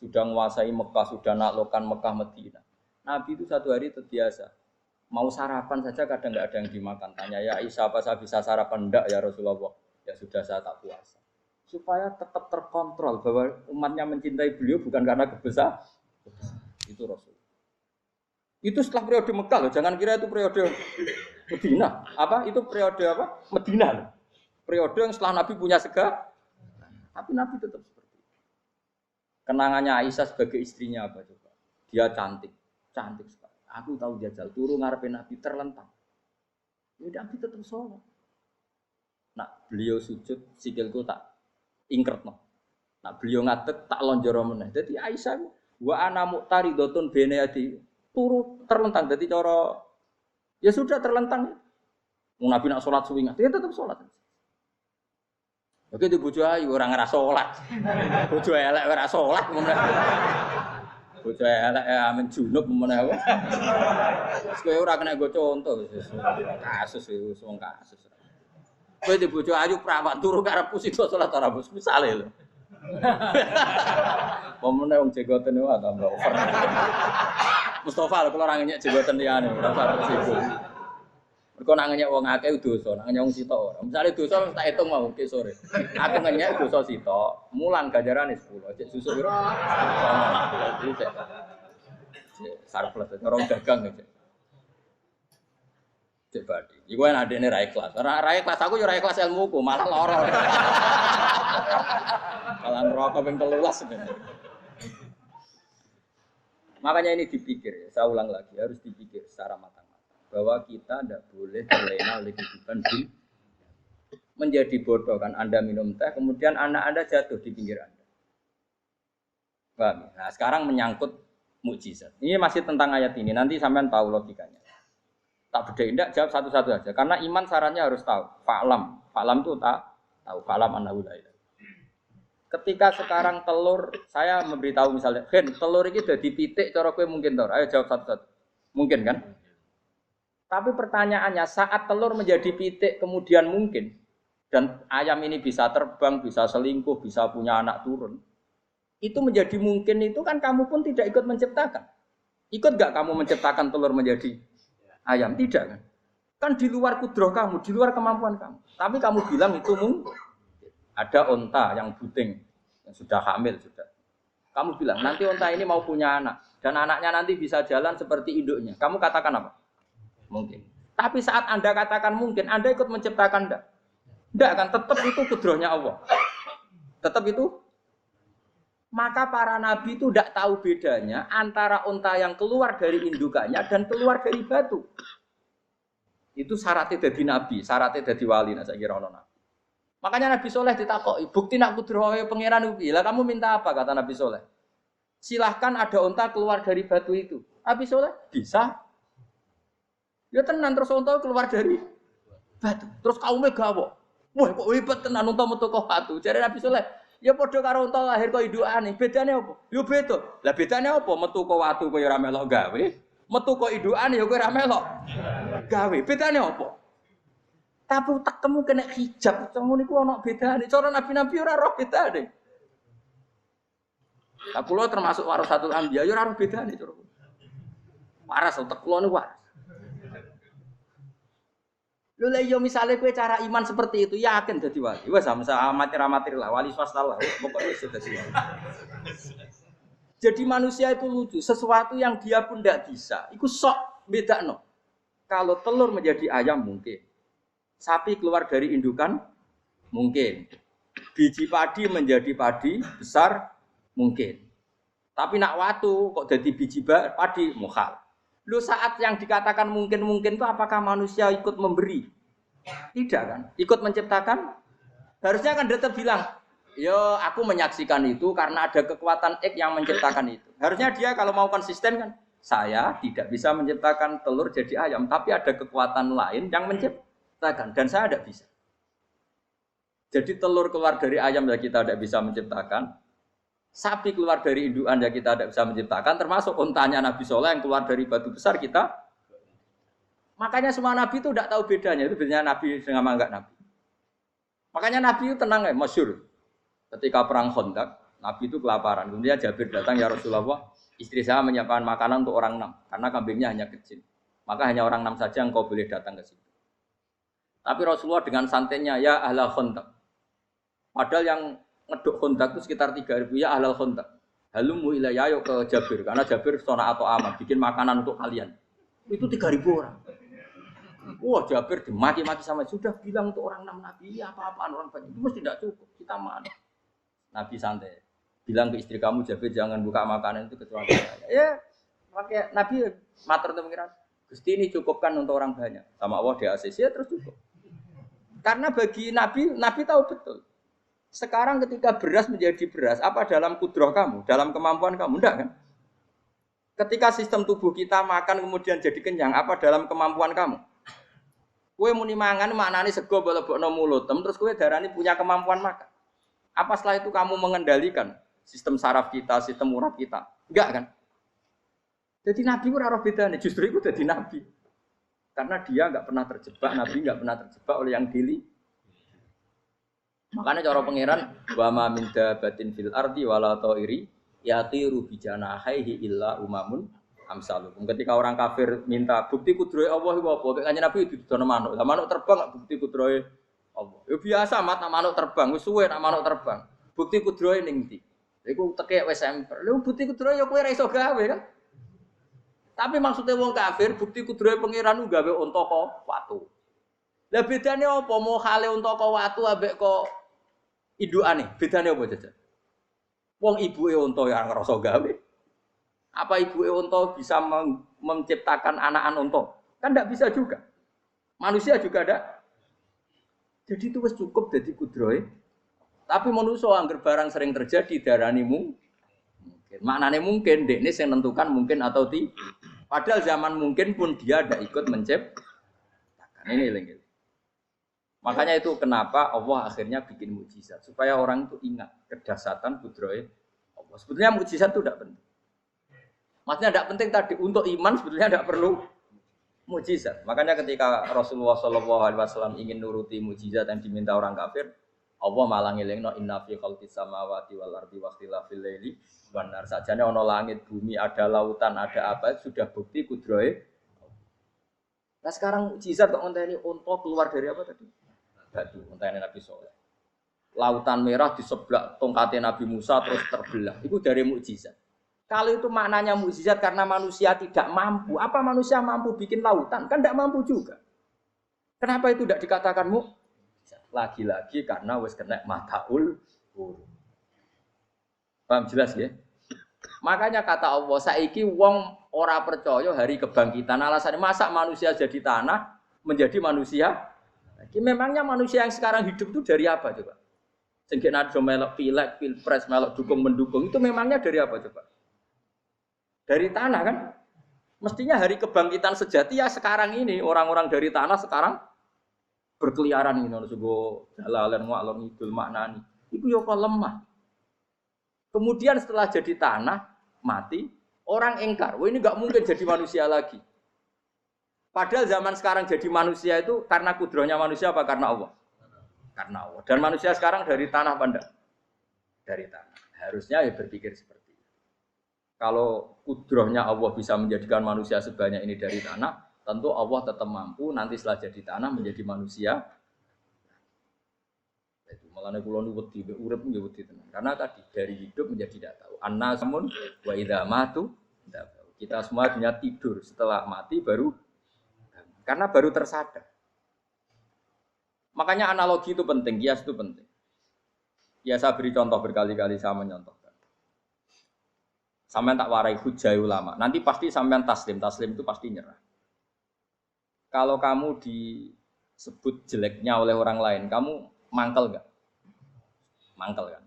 Speaker 1: sudah menguasai Mekah, sudah naklukkan Mekah Madinah. Nabi itu satu hari terbiasa. Mau sarapan saja kadang nggak ada yang dimakan. Tanya ya Aisyah apa saya bisa sarapan? Enggak ya Rasulullah. Ya sudah saya tak puasa. Supaya tetap terkontrol bahwa umatnya mencintai beliau bukan karena kebesaran. Itu Rasul. Itu setelah periode Mekah loh. Jangan kira itu periode Medina. Apa? Itu periode apa? Medina loh. Periode yang setelah Nabi punya segala. Tapi Nabi tetap seperti itu. Kenangannya Aisyah sebagai istrinya apa coba? Dia cantik. Cantik sekali. Aku tahu jajal. Turu ngarepin Nabi terlentang. Ya Nabi tetap sholat. Nak beliau sujud, sikilku tak ingkret no. Nak beliau ngadeg tak lonjoro meneh. Jadi Aisyah wa ana muqtaridotun bene adi turu terlentang dadi cara ya sudah terlentang. Nabi nak sholat suwingan, dia tetap sholat. Oke di bojo ayu orang ngerasa sholat, bojo elek ora sholat, bojo elek amin junub mana apa? Sekali orang kena gue contoh, kasus itu semua kasus. Kowe di bojo ayu perawan turu karep pusi sholat ora bos misale lho. Pemene wong jegoten wae tambah over. Mustofa lho kalau orang nyek jegoten liyane ora usah sibuk. Mergo nak ngenyek wong akeh dosa, nak ngenyek wong sitok ora. Misale dosa tak hitung mau ke sore. Aku ngenyek dosa sitok, mulang ganjarane 10. Cek susu piro? Sarplus orang dagang cek. Cek badi. Iku enak adene ra ikhlas. Ra ikhlas aku yo ra ikhlas ilmuku, malah lara. Malah neraka ping 13. Makanya ini dipikir ya, saya ulang lagi harus dipikir secara matang. Bahwa kita tidak boleh terlena oleh kehidupan di menjadi bodoh kan Anda minum teh kemudian anak Anda jatuh di pinggir Anda. Paham? Nah sekarang menyangkut mukjizat. Ini masih tentang ayat ini nanti sampean tahu logikanya. Tak beda indah jawab satu-satu aja karena iman syaratnya harus tahu. Fa'lam itu tak tahu fa'lam annahu la ilaha. Ketika sekarang telur saya memberitahu misalnya, "Gen, telur ini udah dipitik cara kowe mungkin to?" Ayo jawab satu-satu. Mungkin kan? Tapi pertanyaannya saat telur menjadi pitik kemudian mungkin dan ayam ini bisa terbang, bisa selingkuh, bisa punya anak turun. Itu menjadi mungkin itu kan kamu pun tidak ikut menciptakan. Ikut gak kamu menciptakan telur menjadi ayam? Tidak kan? Kan di luar kudroh kamu, di luar kemampuan kamu. Tapi kamu bilang itu mungkin. Ada onta yang buting, yang sudah hamil sudah. Kamu bilang nanti onta ini mau punya anak dan anaknya nanti bisa jalan seperti induknya. Kamu katakan apa? Mungkin. Tapi saat Anda katakan mungkin, Anda ikut menciptakan enggak? Enggak kan, tetap itu kudrohnya Allah. Tetap itu. Maka para nabi itu tidak tahu bedanya antara unta yang keluar dari indukannya dan keluar dari batu. Itu syaratnya jadi nabi, syaratnya jadi wali. Nah, saya kira ono nabi. Makanya Nabi Soleh ditakoki, bukti nak kudrohe pangeran ugi. Lah kamu minta apa kata Nabi Soleh? Silahkan ada unta keluar dari batu itu. Nabi Soleh bisa. Ya tenan terus unta keluar dari batu. Terus kaume gawok. Wah kok hebat tenan unta metu kok batu. Jare Nabi Saleh, ya padha karo unta lahir kok indukane. Bedane apa? Ya beda. Lah bedane apa? Metu kok watu kok ya ora melok gawe. Metu kok indukane ya kowe ora melok gawe. Bedane apa? Tapi utekmu kena hijab. Ngono niku ana bedane. Cara nabi-nabi ora roh bedane. Lah kula termasuk warasatul anbiya ya ora roh bedane cara. Waras utek kula niku waras. Lho lha yo misale kowe cara iman seperti itu yakin dadi wali. Wes sama amatir-amatir lah wali swasta lah. Pokoke wis dadi wali. Jadi manusia itu lucu, sesuatu yang dia pun tidak bisa. Iku sok bedakno. Kalau telur menjadi ayam mungkin. Sapi keluar dari indukan mungkin. Biji padi menjadi padi besar mungkin. Tapi nak watu kok jadi biji padi mukhal. Lu saat yang dikatakan mungkin-mungkin itu apakah manusia ikut memberi? Tidak kan? Ikut menciptakan? Harusnya kan tetap bilang, yo aku menyaksikan itu karena ada kekuatan X yang menciptakan itu. Harusnya dia kalau mau konsisten kan, saya tidak bisa menciptakan telur jadi ayam, tapi ada kekuatan lain yang menciptakan dan saya tidak bisa. Jadi telur keluar dari ayam ya kita tidak bisa menciptakan. Sapi keluar dari indukan ya kita tidak bisa menciptakan, termasuk untanya Nabi Soleh yang keluar dari batu besar kita. Makanya semua Nabi itu tidak tahu bedanya, itu bedanya Nabi dengan enggak Nabi. Makanya Nabi itu tenang ya, masyhur. Ketika perang Khandaq, Nabi itu kelaparan. Kemudian Jabir datang, ya Rasulullah, istri saya menyiapkan makanan untuk orang 6, karena kambingnya hanya kecil. Maka hanya orang 6 saja yang kau boleh datang ke situ. Tapi Rasulullah dengan santainya, ya ahla Khandaq. Padahal yang ngeduk Khandaq itu sekitar 3.000 ya ahlal Khandaq. Halumu ilayya yuk ke Jabir karena Jabir sona atau aman bikin makanan untuk kalian. Itu 3.000 orang. Wah Jabir dimaki-maki sama sudah bilang untuk orang 6 Nabi ya apa-apaan orang banyak itu mesti tidak cukup kita mana. Nabi santai bilang ke istri kamu Jabir jangan buka makanan itu kecuali saya. Ya pakai Nabi matur untuk pengiran. Gusti ini cukupkan untuk orang banyak sama Allah di ACC ya, terus cukup. Karena bagi Nabi tahu betul. Sekarang ketika beras menjadi beras, apa dalam kudroh kamu, dalam kemampuan kamu, enggak kan? Ketika sistem tubuh kita makan kemudian jadi kenyang, apa dalam kemampuan kamu? Kue muni mangan maknane sego bolebokno mulut, terus kue darani punya kemampuan makan. Apa setelah itu kamu mengendalikan sistem saraf kita, sistem urat kita? Enggak kan? Jadi Nabi ora roh bedane, justru itu jadi Nabi. Karena dia enggak pernah terjebak, Nabi enggak pernah terjebak oleh yang dili. Makanya cara pangeran wa ma min dabatin fil ardi wala ta'iri yatiru bi janahihi illa umamun amsalukum. Ketika orang kafir minta bukti kudrohe Allah iku apa? Kayak Kanjeng Nabi didono manuk. Lah manuk terbang bukti kudrohe Allah. Ya biasa mat manuk terbang, wis suwe nak manuk terbang. Bukti kudrohe ning ndi? Iku tekek wis emper. Lha bukti kudrohe ya kowe ora iso gawe kan? Tapi maksudnya wong kafir bukti kudrohe pangeran ku gawe unta kok watu. Lah bedane apa? Mau hale unta kok watu ambek kok indukane? Bedane apa jajan? Wong ibuke unta ya ngrasa gawe. Apa ibuke unta bisa menciptakan anak-anak unta? Kan tidak bisa juga. Manusia juga ada. Jadi itu wis cukup dadi kudrohe. Tapi manusia angger barang sering terjadi darani mungkin. Maknane mungkin dekne sing nentukan mungkin atau tidak. Padahal zaman mungkin pun dia ada ikut menciptakan. Ini lagi. Makanya itu kenapa Allah akhirnya bikin mukjizat supaya orang itu ingat kedahsyatan kudrohe Allah. Sebetulnya mukjizat itu tidak penting. Maksudnya tidak penting tadi untuk iman sebetulnya tidak perlu mukjizat. Makanya ketika Rasulullah SAW ingin nuruti mukjizat yang diminta orang kafir, Allah malah ngelingno inna fi khalqis samawati wal ardi wa ikhtilafil laili wan nar. Sajane ana langit, bumi, ada lautan, ada apa sudah bukti kudrohe. Nah sekarang mukjizat kok ngenteni unta keluar dari apa tadi? Batu, ngenteni Nabi Saleh. Lautan merah di sebelah tongkatnya Nabi Musa terus terbelah. Itu dari mukjizat. Kalau itu maknanya mukjizat karena manusia tidak mampu, apa manusia mampu bikin lautan? Kan tidak mampu juga. Kenapa itu tidak dikatakan mukjizat? Lagi-lagi karena wis kena mataul huruf. Paham jelas ya? Makanya kata Allah, saiki wong ora percaya hari kebangkitan. Alasannya masa manusia jadi tanah menjadi manusia? Memangnya manusia yang sekarang hidup itu dari apa coba? Sehingga ada melok pilek, pilpres, melok dukung mendukung itu memangnya dari apa coba? Dari tanah kan? Mestinya hari kebangkitan sejati ya sekarang ini orang-orang dari tanah sekarang berkeliaran ini harus go jalalan ngalor ngidul maknani. Itu yo kok lemah. Kemudian setelah jadi tanah mati orang engkar. Wah ini nggak mungkin jadi manusia lagi. Padahal zaman sekarang jadi manusia itu karena kudrohnya manusia apa karena Allah? Karena Allah. Dan manusia sekarang dari tanah pandang. Dari tanah. Harusnya ya berpikir seperti itu. Kalau kudrohnya Allah bisa menjadikan manusia sebanyak ini dari tanah, tentu Allah tetap mampu nanti setelah jadi tanah menjadi manusia. Itu malah nek kula niku wedi urip nggih wedi tenan. Karena tadi dari hidup menjadi tidak tahu. Annasamun wa idza matu. Kita semua dunia tidur, setelah mati baru karena baru tersadar. Makanya analogi itu penting, kias itu penting. Ya saya beri contoh berkali-kali saya menyontohkan. Sampean tak warai hujah ulama. Nanti pasti sampean taslim itu pasti nyerah. Kalau kamu disebut jeleknya oleh orang lain, kamu mangkel enggak? Mangkel kan?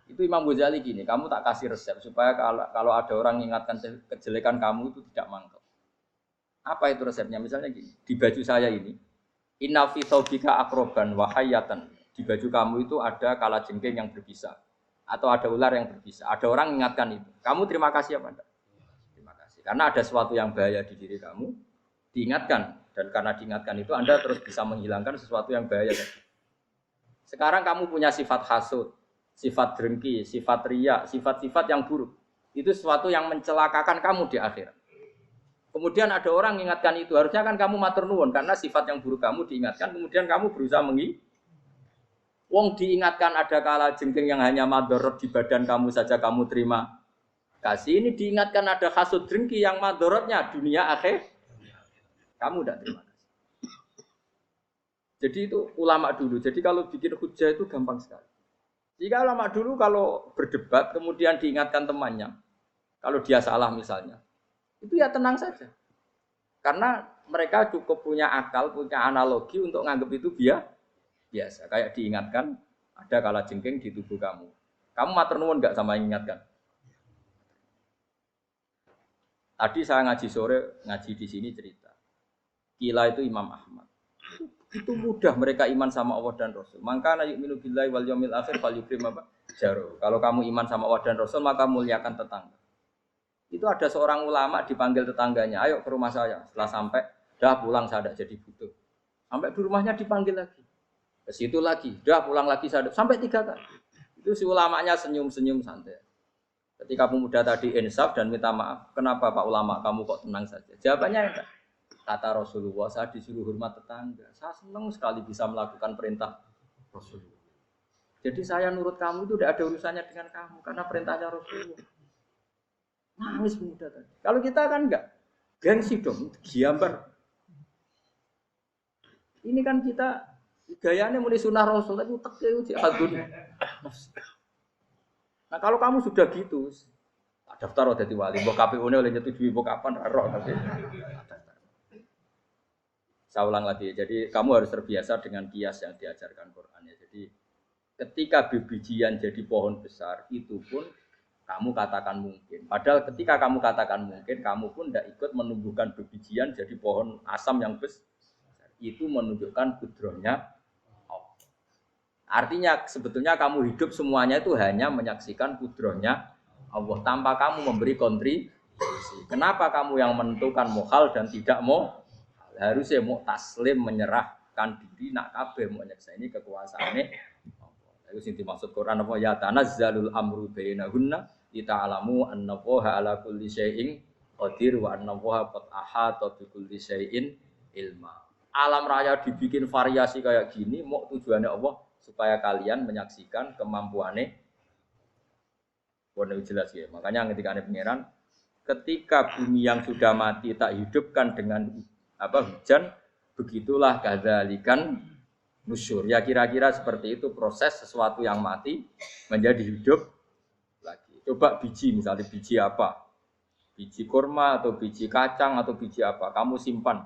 Speaker 1: Itu Imam Ghazali gini, kamu tak kasih resep supaya kalau ada orang mengingatkan kejelekan kamu itu tidak mangkel. Apa itu resepnya? Misalnya gini, di baju saya ini, inna fi thawbika akroban wa hayatan. Di baju kamu itu ada kalajengking yang berbisa atau ada ular yang berbisa. Ada orang mengingatkan itu. Kamu terima kasih apa enggak? Terima kasih. Karena ada sesuatu yang bahaya di diri kamu, diingatkan. Dan karena diingatkan itu Anda terus bisa menghilangkan sesuatu yang bahaya. Sekarang kamu punya sifat hasud, sifat dengki, sifat riya, sifat-sifat yang buruk. Itu sesuatu yang mencelakakan kamu di akhirat. Kemudian ada orang mengingatkan itu. Harusnya kan kamu matur nuwun karena sifat yang buruk kamu diingatkan. Kemudian kamu berusaha Wong diingatkan ada kalajengking yang hanya madorot di badan kamu saja kamu terima kasih. Ini diingatkan ada hasud dengki yang madorotnya dunia akhir. Kamu tidak terima kasih. Jadi itu ulama dulu. Jadi kalau bikin hujah itu gampang sekali. Jika ulama dulu kalau berdebat kemudian diingatkan temannya, kalau dia salah misalnya, itu ya tenang saja. Karena mereka cukup punya akal, punya analogi untuk nganggap itu biasa. Kayak diingatkan ada kalajengking di tubuh kamu. Kamu matur nuwun enggak sama ingatkan? Tadi saya ngaji sore, ngaji di sini cerita. Kila itu Imam Ahmad. Itu mudah mereka iman sama Allah dan Rasul. Maka na yu'minu billahi wal yaumil akhir falyukrim apa? Jaro. Kalau kamu iman sama Allah dan Rasul, maka muliakan tetangga. Itu ada seorang ulama dipanggil tetangganya, ayo ke rumah saya. Setelah sampai, dah pulang saya tidak jadi butuh. Sampai di rumahnya dipanggil lagi. Ke situ lagi, dah pulang lagi saya sampai 3 kali. Itu si ulamanya senyum-senyum santai. Ketika pemuda tadi insaf dan minta maaf, kenapa Pak Ulama kamu kok tenang saja? Jawabannya enggak. Kata Rasulullah, saya disuruh hormat tetangga. Saya senang sekali bisa melakukan perintah Rasulullah. Jadi saya nurut kamu itu tidak ada urusannya dengan kamu, karena perintahnya Rasulullah. Nangis pemuda tadi. Kalau kita kan enggak, gengsi dong, giambar. Ini kan kita gayanya mulai sunnah Rasul, tapi utaknya itu jihadun. Nah kalau kamu sudah gitu, daftar udah wali, mbok KPU-ne oleh nyetujui mbok kapan roh tapi. Saya ulang lagi, jadi kamu harus terbiasa dengan kias yang diajarkan Quran ya. Jadi ketika bibijian jadi pohon besar, itu pun kamu katakan mungkin. Padahal ketika kamu katakan mungkin, kamu pun tidak ikut menumbuhkan bibijian jadi pohon asam yang besar. Itu menunjukkan kudrohnya Allah. Artinya sebetulnya kamu hidup semuanya itu hanya menyaksikan kudrohnya Allah tanpa kamu memberi kontribusi. Kenapa kamu yang menentukan mohal dan tidak mau? Harusnya mau taslim menyerahkan diri nak kabeh mau nyekseni kekuasaane Allah. Itu sing dimaksud Quran apa ya tanazzalul amru bainahunna lita'lamu anna Allaha ala kulli syai'in qadir wa anna Allaha qad ahata bi kulli syai'in ilma. Alam raya dibikin variasi kayak gini mau tujuannya Allah supaya kalian menyaksikan kemampuannya. Boleh jelas ya. Makanya ketika ada pangeran ketika bumi yang sudah mati tak hidupkan dengan hujan, begitulah kadzalikan nusyur. Ya kira-kira seperti itu proses sesuatu yang mati menjadi hidup lagi. Coba biji misalnya biji apa? Biji kurma atau biji kacang atau biji apa? Kamu simpan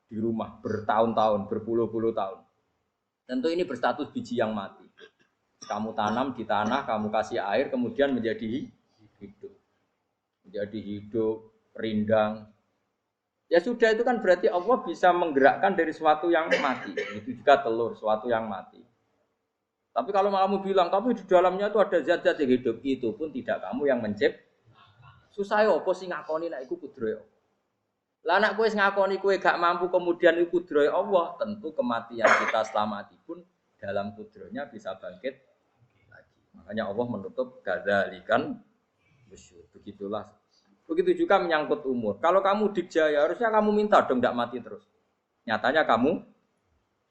Speaker 1: di rumah bertahun-tahun, berpuluh-puluh tahun. Tentu ini berstatus biji yang mati. Kamu tanam di tanah, kamu kasih air, kemudian menjadi hidup. Menjadi hidup, rindang. Ya sudah itu kan berarti Allah bisa menggerakkan dari sesuatu yang mati. Itu juga telur, sesuatu yang mati. Tapi kalau kamu bilang, tapi di dalamnya itu ada zat-zat yang hidup, itu pun tidak kamu yang menciptakan. Susah ya apa sih ngakoni nek iku kudrohe Allah. Lah nek kowe ngakoni kowe gak mampu kemudian iku kudrohe Allah, tentu kematian kita setelah mati pun dalam kudrohnya bisa bangkit lagi. Makanya Allah menutup gadzalikan nusyur. Begitulah. Begitu juga menyangkut umur. Kalau kamu dikjaya, harusnya kamu minta dong tidak mati terus. Nyatanya kamu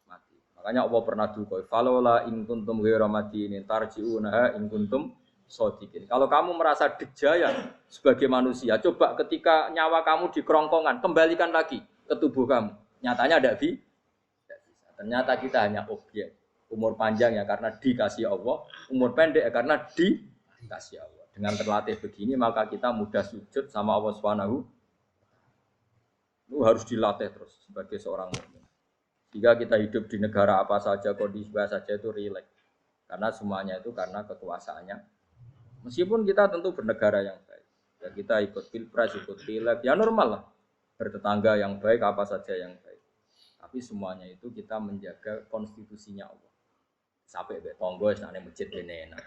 Speaker 1: mati. Makanya Allah pernah duka, falola in kuntum ghairu madinin tarji'unaha in kuntum shodiqin. Kalau kamu merasa dikjaya sebagai manusia, coba ketika nyawa kamu di kerongkongan, kembalikan lagi ke tubuh kamu. Nyatanya tidak bisa. Ternyata kita hanya objek. Umur panjang ya karena dikasih Allah, umur pendek ya karena dikasih Allah. Dengan terlatih begini maka kita mudah sujud sama Allah Subhanahu. Itu harus dilatih terus sebagai seorang mukmin. Jika kita hidup di negara apa saja, kondisi apa saja itu rileks. Karena semuanya itu karena kekuasaannya. Meskipun kita tentu bernegara yang baik. Ya kita ikut pilpres, ikut pileg, ya normal lah. Bertetangga yang baik, apa saja yang baik. Tapi semuanya itu kita menjaga konstitusinya Allah. Sampai betonggo senane masjid ini enak.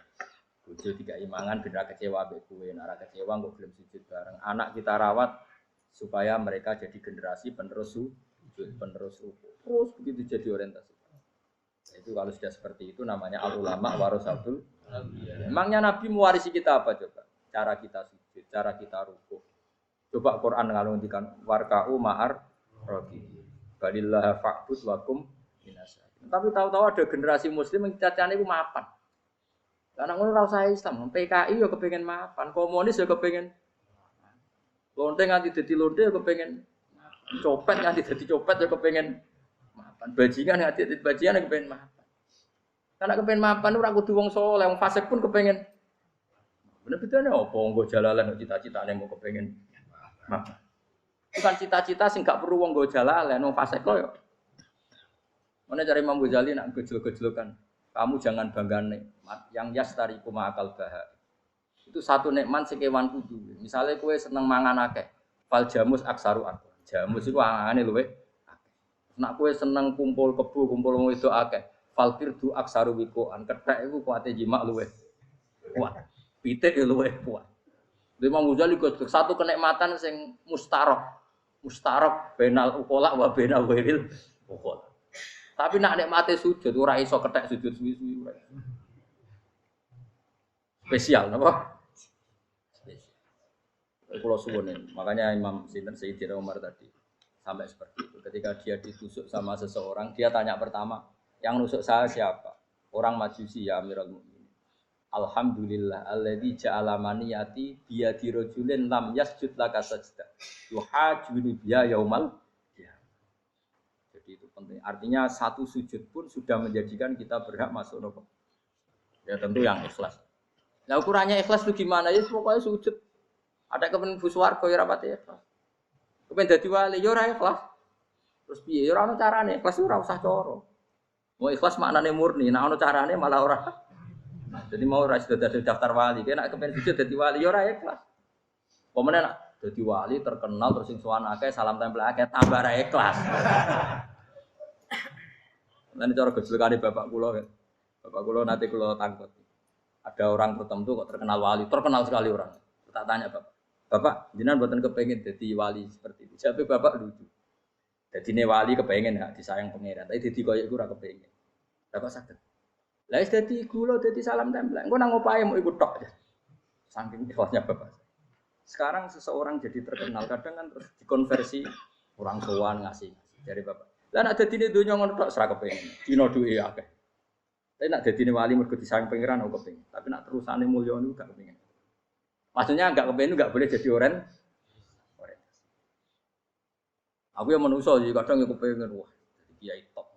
Speaker 1: Bojo tiga imangan benar kecewa mbek kowe, nek kecewa kok belum sujud bareng. Anak kita rawat supaya mereka jadi generasi penerus sujud, penerus rukuk. Terus begitu jadi orientasi. Itu kalau sudah seperti itu namanya al ulama warasatul anbiya. Emangnya Nabi mewarisi kita apa coba? Cara kita sujud, cara kita rukuk. Coba Quran kalau ngendikan warka'u ma'ar raqib. Balillah fa'bud wakum minasy. Tapi tahu-tahu ada generasi muslim yang cacane iku mapan. Karena ngono ora usah Islam, PKI yo kepengin mapan, komunis yo kepengin. Lonte nganti dadi lonte yo kepengin. Copet nganti dadi copet yo kepengin mapan. Bajingan nganti dadi bajingan yo kepengin mapan. Karena kepengin mapan ora kudu wong saleh, wong fasik pun kepengin. Bener-bener opo nggo jalalan cita-citane mau kepengin mapan. Bukan cita-cita sing gak perlu wong nggo jalalan, wong fasik kok yo. Mana cari Imam Ghazali nak gejol-gejolokan. Kamu jangan bangga nikmat yang yastariku ma'akal baha. Itu satu nikmat sekewan kudu. Misalnya kowe seneng mangan akeh, Fal jamus aksaru akeh. Jamus iku angane luwih akeh. Nek kowe seneng kumpul kebo, kumpul wong wedok akeh. Fal firdu aksaru wikoan. Kethek iku kuwate jimak luwih kuat. Pitik ya luwih kuat. Imam Ghazali kok satu kenikmatan sing mustarok benal ukola wa benal wiril ukola. Tapi nak nikmate sujud ora iso kethek sujud suwi-suwi ora. Spesial napa? Spesial. Kulo suwun makanya Imam Sinten Sayyidina Umar tadi sampai seperti itu. Ketika dia ditusuk sama seseorang, dia tanya pertama, yang nusuk saya siapa? Orang Majusi ya Amirul Mukminin. Alhamdulillah alladzi ja'ala maniyati biyadi rajulin lam yasjud laka sajdah. Yuhajuni biya yaumal qiyamah. Jadi itu penting. Artinya satu sujud pun sudah menjadikan kita berhak masuk neraka. Ya tentu yang ikhlas. Nah ukurannya ikhlas itu gimana? Ya pokoknya sujud. Ada kepen buswarga ya rapati ikhlas. Kepen dadi wali ya ora ikhlas. Terus piye? Ya ora ono carane. Ikhlas ora usah cara. Mau ikhlas maknane murni, nek ono carane malah ora. Jadi mau ora sudah daftar wali, kena kepen sujud dadi wali ya ora ikhlas. Pemene nek dadi wali terkenal terus sing sowan akeh salam tempel akeh tambah ora ikhlas. Lan cara gejolakane bapak kula kan. Bapak kula nate kula tangkut. Ada orang tertentu kok terkenal wali, terkenal sekali orang. Tak tanya bapak, jenengan buatan kepengen jadi wali seperti itu. Siapa bapak lucu. Jadi ini wali kepengen ya, disayang pangeran. Tapi jadi koyok gue kepengen. Bapak sakit. Lah is jadi gula, jadi salam tempel. Gue nang ngopain mau ikut tok. Saking ikhlasnya bapak. Sekarang seseorang jadi terkenal, kadang kan terus dikonversi orang sowan ngasih dari bapak. Lah nak jadi ini dunia ngono tok serah kepengen. Dino duwe akeh. Tapi nak jadi wali mergo disayang pangeran aku kepengin. Tapi nak terusane mulya niku gak kepengin. Maksudnya enggak kepengin enggak boleh jadi oren. Aku yang manusa jadi kadang yo kepengin wah jadi kiai top.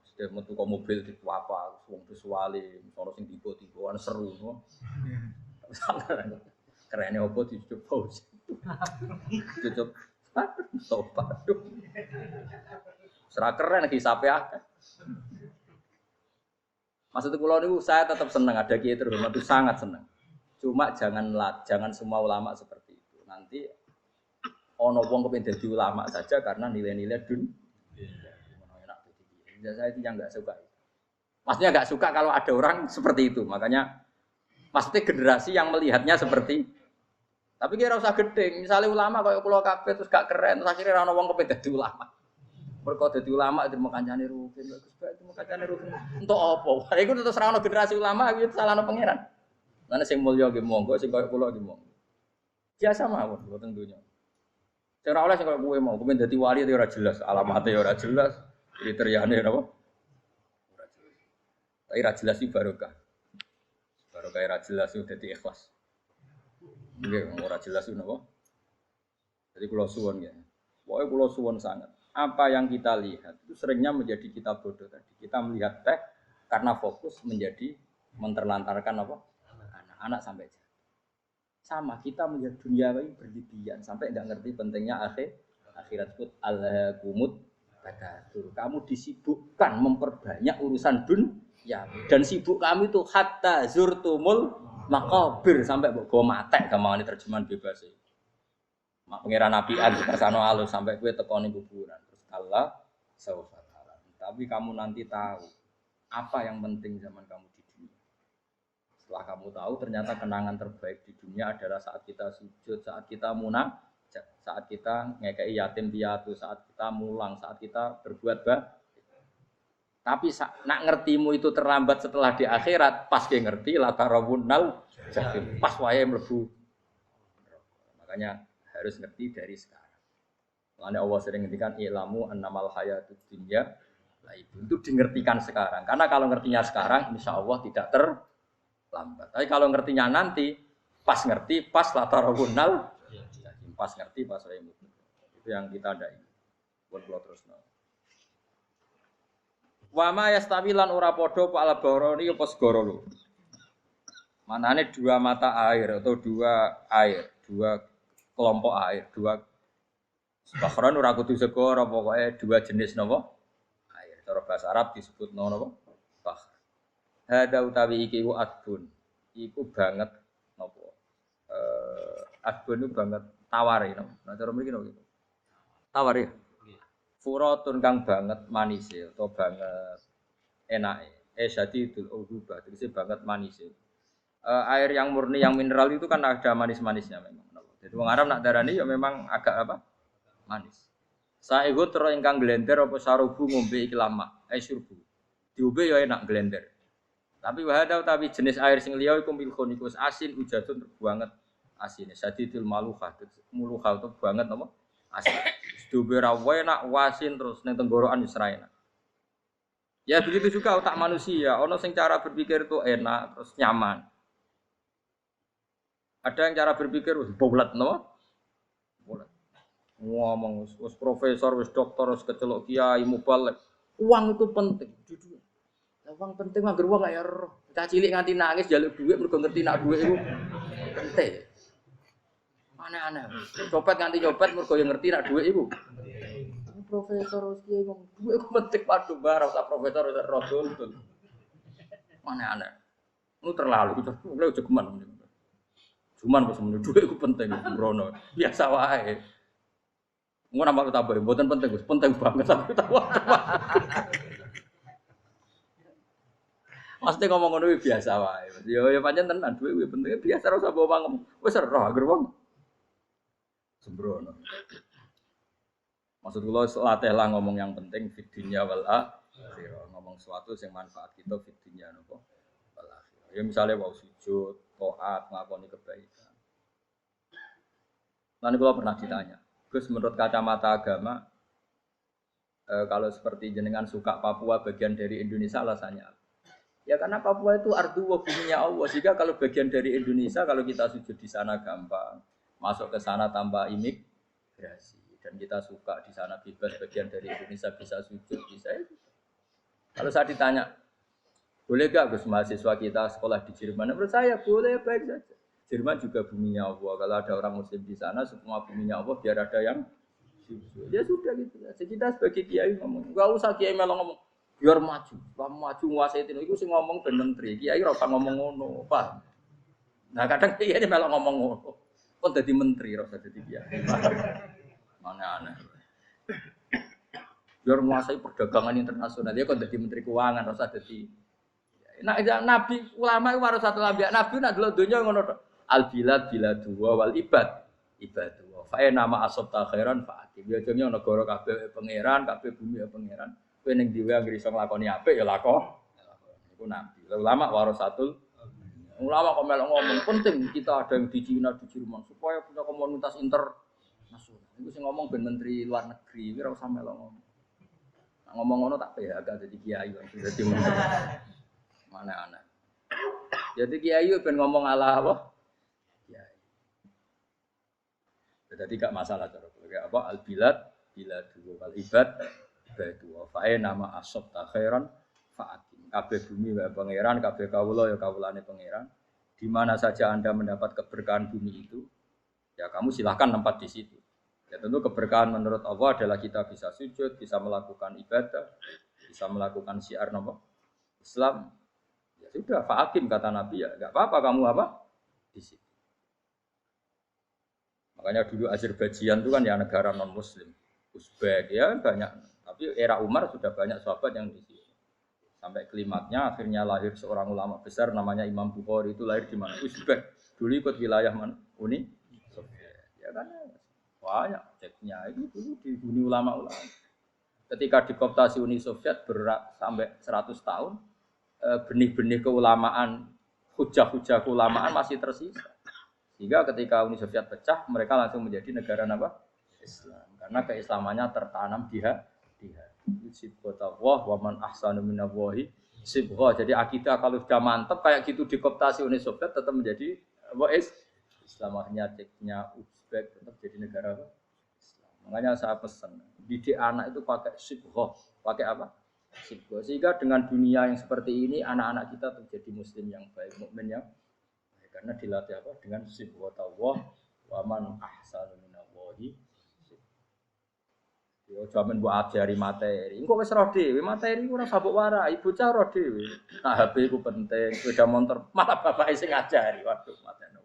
Speaker 1: Sudah metu kok mobil di apa wong visuale, sono sing tiba-tiba seru no. Kerene opo dicoba. Dicoba. Sobat. Serah keren hisape akeh. Maksud kula niku saya tetap senang ada kiai terhormat itu sangat senang. Cuma jangan semua ulama seperti itu. Nanti ono wong kepengin dadi ulama saja karena nilai-nilai saya itu yang enggak suka. Maksudnya enggak suka kalau ada orang seperti itu. Makanya maksudnya generasi yang melihatnya seperti tapi kira usah gedeng. Misalnya ulama kayak kula kabeh terus gak keren, terus akhirnya ono wong kepengin dadi ulama. Mergo dadi ulama terima kancane rugen, bagus bae terima kancane rugen. Entuk apa? Iku terus ra ono generasi ulama iki salahno pangeran. Lan sing mulya nggih monggo, sing koyo kula nggih monggo. Biasa mawon boten donya. Sing ora oleh sing koyo kowe mau, kowe dadi wali ora jelas, alamate ora jelas, kriteriane napa? Ora jelas. Tapi ra jelas iki barokah. Barokah ra jelas iku dadi ikhlas. Nggih, ora jelas iku napa? Jadi kula suwun nggih. Pokoke kula suwun sangat. Apa yang kita lihat itu seringnya menjadi kita bodoh tadi. Kita melihat teh karena fokus menjadi menterlantarkan apa? Anak-anak sampai jatuh. Sama kita melihat dunia ini berlebihan sampai enggak ngerti pentingnya akhirat pun al-kumut takatsur. Kamu disibukkan memperbanyak urusan dunia dan sibuk kamu itu hatta zurtumul maqabir sampai mbok go matek gampangane terjemahan bebas iki. Mak pangeran apian dikasano alus sampai kowe tekoni kuburan. Terus Allah saufa. Tapi kamu nanti tahu apa yang penting zaman kamu di dunia. Setelah kamu tahu ternyata kenangan terbaik di dunia adalah saat kita sujud, saat kita munajat, saat kita ngekei yatim piatu, saat kita mulang, saat kita berbuat baik. Tapi nak ngertimu itu terlambat setelah di akhirat, pas ke ngerti la tarawunnal jahim, pas wae mlebu. Makanya harus ngerti dari sekarang. Makanya Allah sering ngendikan ilamu annamal hayatud dunya itu dingertikan sekarang. Karena kalau ngertinya sekarang insya Allah tidak terlambat. Tapi kalau ngertinya nanti pas ngerti pas latarawunal pas ngerti pas remu. Itu yang kita ada ini. Buat terus. Wa ma yastawi lan ora padha pa al-barani apa segara lho. Manane dua mata air atau dua kelompok air, dua bahron ora kudu segara, pokoke dua jenis napa? Air. Cara bahasa Arab disebut napa? Bahr. Hada utawi iki ku adbun. Iku banget napa? Adbun itu banget tawar ya. Nah cara mriki no gitu. Tawar ya. Furatun kang banget manis atau banget enake. Syadidul ubah, tegese banget manis. Air yang murni yang mineral itu kan ada manis-manisnya memang. Jadi wong Arab nak darani ya memang agak apa? Manis. Saehu tero ingkang glender apa sarubu ngombe iki lama, syurbu. Diombe ya enak glender. Tapi wahada utawi jenis air sing liya iku milkun iku asin ujatun banget asine. Sadidul maluha, muluha itu banget apa? Asin. Diombe ra enak wasin terus ning tenggorokan wis ra enak. Ya begitu juga otak manusia, ono sing cara berpikir itu enak terus nyaman. Ada yang cara berpikir wis bulat no? Bulat. Ngomong wis profesor, wis doktor, wis kecelok kiai mubalek. Uang itu penting. Uang penting mah uang ya roh. Cah cilik nganti nangis njaluk dhuwit mergo ngerti nak dhuwit iku penting. Aneh-aneh. Copet nganti nyopet mergo yang ngerti nak dhuwit iku. Profesor wis kiai ngomong dhuwit iku penting padha bar ora profesor wis rodol. Aneh-aneh. Lu terlalu lu jogeman. Cuman wis menurut dhuwit iku penting sembrono. Biasa wae. Ngono nambah tambah mboten penting, Gus. Penting banget tapi tawa. Mesti ngomong ngono biasa wae. Ya pancen tenan dhuwit kuwi penting biasa ora usah bawa ngomong. Wis roh agar wong sembrono. Maksud kula latih lah ngomong yang penting fid dunya wal akhirah. Ngomong sesuatu yang manfaat kita fid dunya napa wal akhirah. Ya misale wau sujud, taat, ngakoni kebaikan. Nanti kula pernah ditanya, Gus menurut kacamata agama kalau seperti jenengan suka Papua bagian dari Indonesia alasannya apa? Ya karena Papua itu ardu wa buminya Allah. Jika kalau bagian dari Indonesia kalau kita sujud di sana gampang, masuk ke sana tanpa imigrasi dan kita suka di sana bebas bagian dari Indonesia bisa sujud bisa itu. Kalau saya ditanya, boleh gak Gus mahasiswa kita sekolah di Jerman? Menurut saya boleh baik saja. Jerman juga buminya Allah. Kalau ada orang Muslim di sana semua buminya Allah biar ada yang sujud. Ya sudah gitu. Jadi kita sebagai kiai ngomong, gak usah kiai melong ngomong. Biar maju, kamu maju nguasai itu sih ngomong ben menteri. Kiai ora usah ngomong ngono, Pak. Nah, kadang kiai malah ngomong ngono. Kok dadi menteri ora usah dadi kiai. Mana aneh. Biar menguasai perdagangan internasional dia kok dadi menteri keuangan ora usah dadi. Nah, nabi ulama itu harus satu nabi. Nabi nak delok donya ngono tok. Al bilad biladu wal ibad ibadu. Fa nama asabta khairan fa ati. Dia jenenge negara kabeh pangeran, kabeh bumi pangeran. Kowe ning dhewe anggere iso nglakoni apik ya lakon. Iku nabi. Ulama warasatul ulama kok melok ngomong penting kita ada yang di Cina di Jerman supaya punya komunitas internasional. Iku sing ngomong ben menteri luar negeri, ora usah melok ngomong. Nah, ngomong ngono tak PHK dadi kiai dadi menteri. Mana aneh. Jadi kiai ben ngomong ala apa? Kiai. Jadi gak masalah cara apa al bilad biladu wal ibad batu fae nama asab ta khairan faatin kabeh bumi wae pangeran kabeh kawula ya kawulane pangeran di mana saja Anda mendapat keberkahan bumi itu ya kamu silahkan tempat di situ ya tentu keberkahan menurut Allah adalah kita bisa sujud bisa melakukan ibadah bisa melakukan syiar nama Islam ya sudah faatim kata Nabi ya enggak apa-apa kamu apa di situ makanya dulu Azerbaijan itu kan ya negara non muslim Uzbek ya banyak. Tapi era Umar sudah banyak sahabat yang di situ. Sampai klimaknya akhirnya lahir seorang ulama besar namanya Imam Bukhari itu lahir di mana? Uzbek. Dulu ikut wilayah mana? Uni Soviet. Ya kan banyak ceknya itu dulu dibunuh ulama-ulama. Ketika dikooptasi Uni Soviet berat sampai 100 tahun, benih-benih keulamaan, hujah-hujah keulamaan masih tersisa. Sehingga ketika Uni Soviet pecah, mereka langsung menjadi negara apa? Islam. Karena keislamannya tertanam di hati. Sibghatullah wa man ahsanu minallahi sibghah. Jadi akidah kalau sudah mantap kayak gitu dikooptasi Uni Soviet tetap menjadi apa Islam. Akhirnya ceknya Uzbek tetap jadi negara Islam. Makanya saya pesan didik anak itu pakai sibghah. Pakai apa? Sibghah. Sehingga dengan dunia yang seperti ini anak-anak kita menjadi muslim yang baik, mukmin yang baik. Karena dilatih apa? Dengan sibghatullah wa man ahsanu minallahi yo jaman mbok ajari materi. Engko wis roh dhewe, materi ku ora sabuk warai, bocah roh dhewe. Nah, HP ku penting, sepeda motor malah bapake sing ngajari. Waduh, mateni.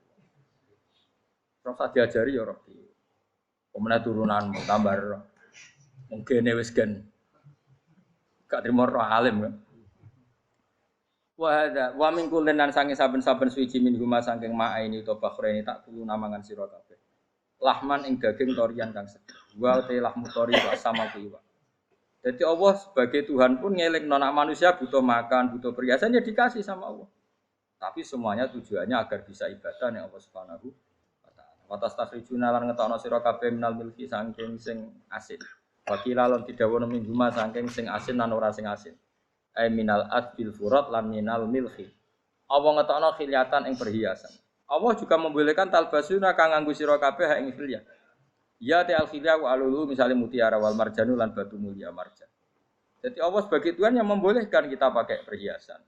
Speaker 1: Ora usah diajari ya roh dhewe. Kemudian turunan tambah mungkin wis gen gak trimo roh alim kan. Wa min kullin lan saking saben-saben suci min huma saking ma'aini to bakhreni tak tulu namangan sira kabeh. Lahman ing daging torian kang seger. Wa te lahmu tori wa sama kuwi. Jadi Allah sebagai Tuhan pun ngeling nonak manusia butuh makan, butuh perhiasan ya dikasih sama Allah. Tapi semuanya tujuannya agar bisa ibadah ning Allah Subhanahu wa taala. Wa tastakhrijuna lan ngetokno sira kabeh minal milki saking sing asin. Wakila lan didhawuhna minggu mas saking sing asin lan ora sing asin. Ai minal adbil furat lan minal milhi. Allah ngetokno khilyatan ing perhiasan. Allah juga membolehkan talbasuna kang nganggo sira kabeh ing khilyah. Ya ta al khilya wa alulu misalnya mutiara wal marjanu lan batu mulia marjan. Jadi Allah sebagai Tuhan yang membolehkan kita pakai perhiasan.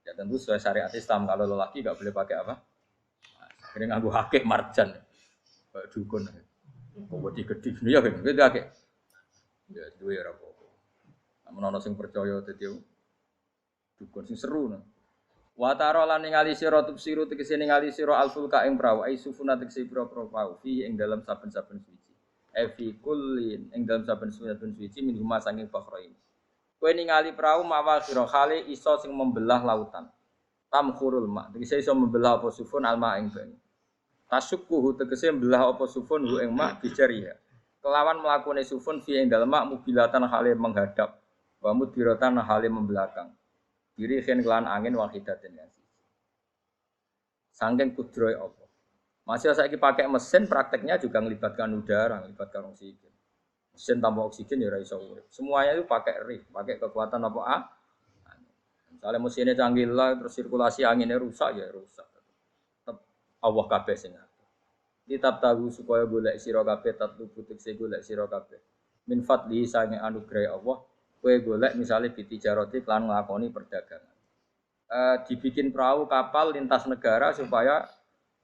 Speaker 1: Ya tentu sesuai syariat Islam kalau lelaki enggak boleh pakai apa? Ini nganggo hakik marjan. Kayak dukun. Kok digedhi ya kan gitu hakik. Ya duwe ora apa-apa. Namun ana sing percaya dadi dukun sing seru. Wa tara lan ningali sira tubsiru tegese ningali sira alfulka ing prawa isufuna tegese pira-pira prawa fi ing dalam saben-saben suci. Fi kullin ing dalam saben-saben suci min huma saking bakhrain. Kowe ningali prau mawa sira khale iso sing membelah lautan. Tamkhurul ma. Tegese iso membelah apa sufun alma ing banyu. Tasukkuhu tegese membelah apa sufun hu ing ma bijariha. Kelawan mlakune sufun fi ing dalem mak mubilatan khale menghadap. Wa mudbiratan khale membelakang. Diri khen kelan angin wahidatin ya. Sangking kudroy apa. Masih saiki pakai mesin prakteknya juga melibatkan udara, melibatkan oksigen. Mesin tanpa oksigen ya ora iso urip. Semuanya itu pakai rig, pakai kekuatan apa Misalnya mesinnya canggih lah, terus sirkulasi anginnya rusak ya rusak. Tetap Allah kabeh sing ngatur. Kitab tahu supaya golek sira kabeh tatlu butik se golek sira kabeh. Min fadli sange anugerah Allah, kowe golek misalnya bitijaroti lan nglakoni perdagangan. Dibikin perahu kapal lintas negara supaya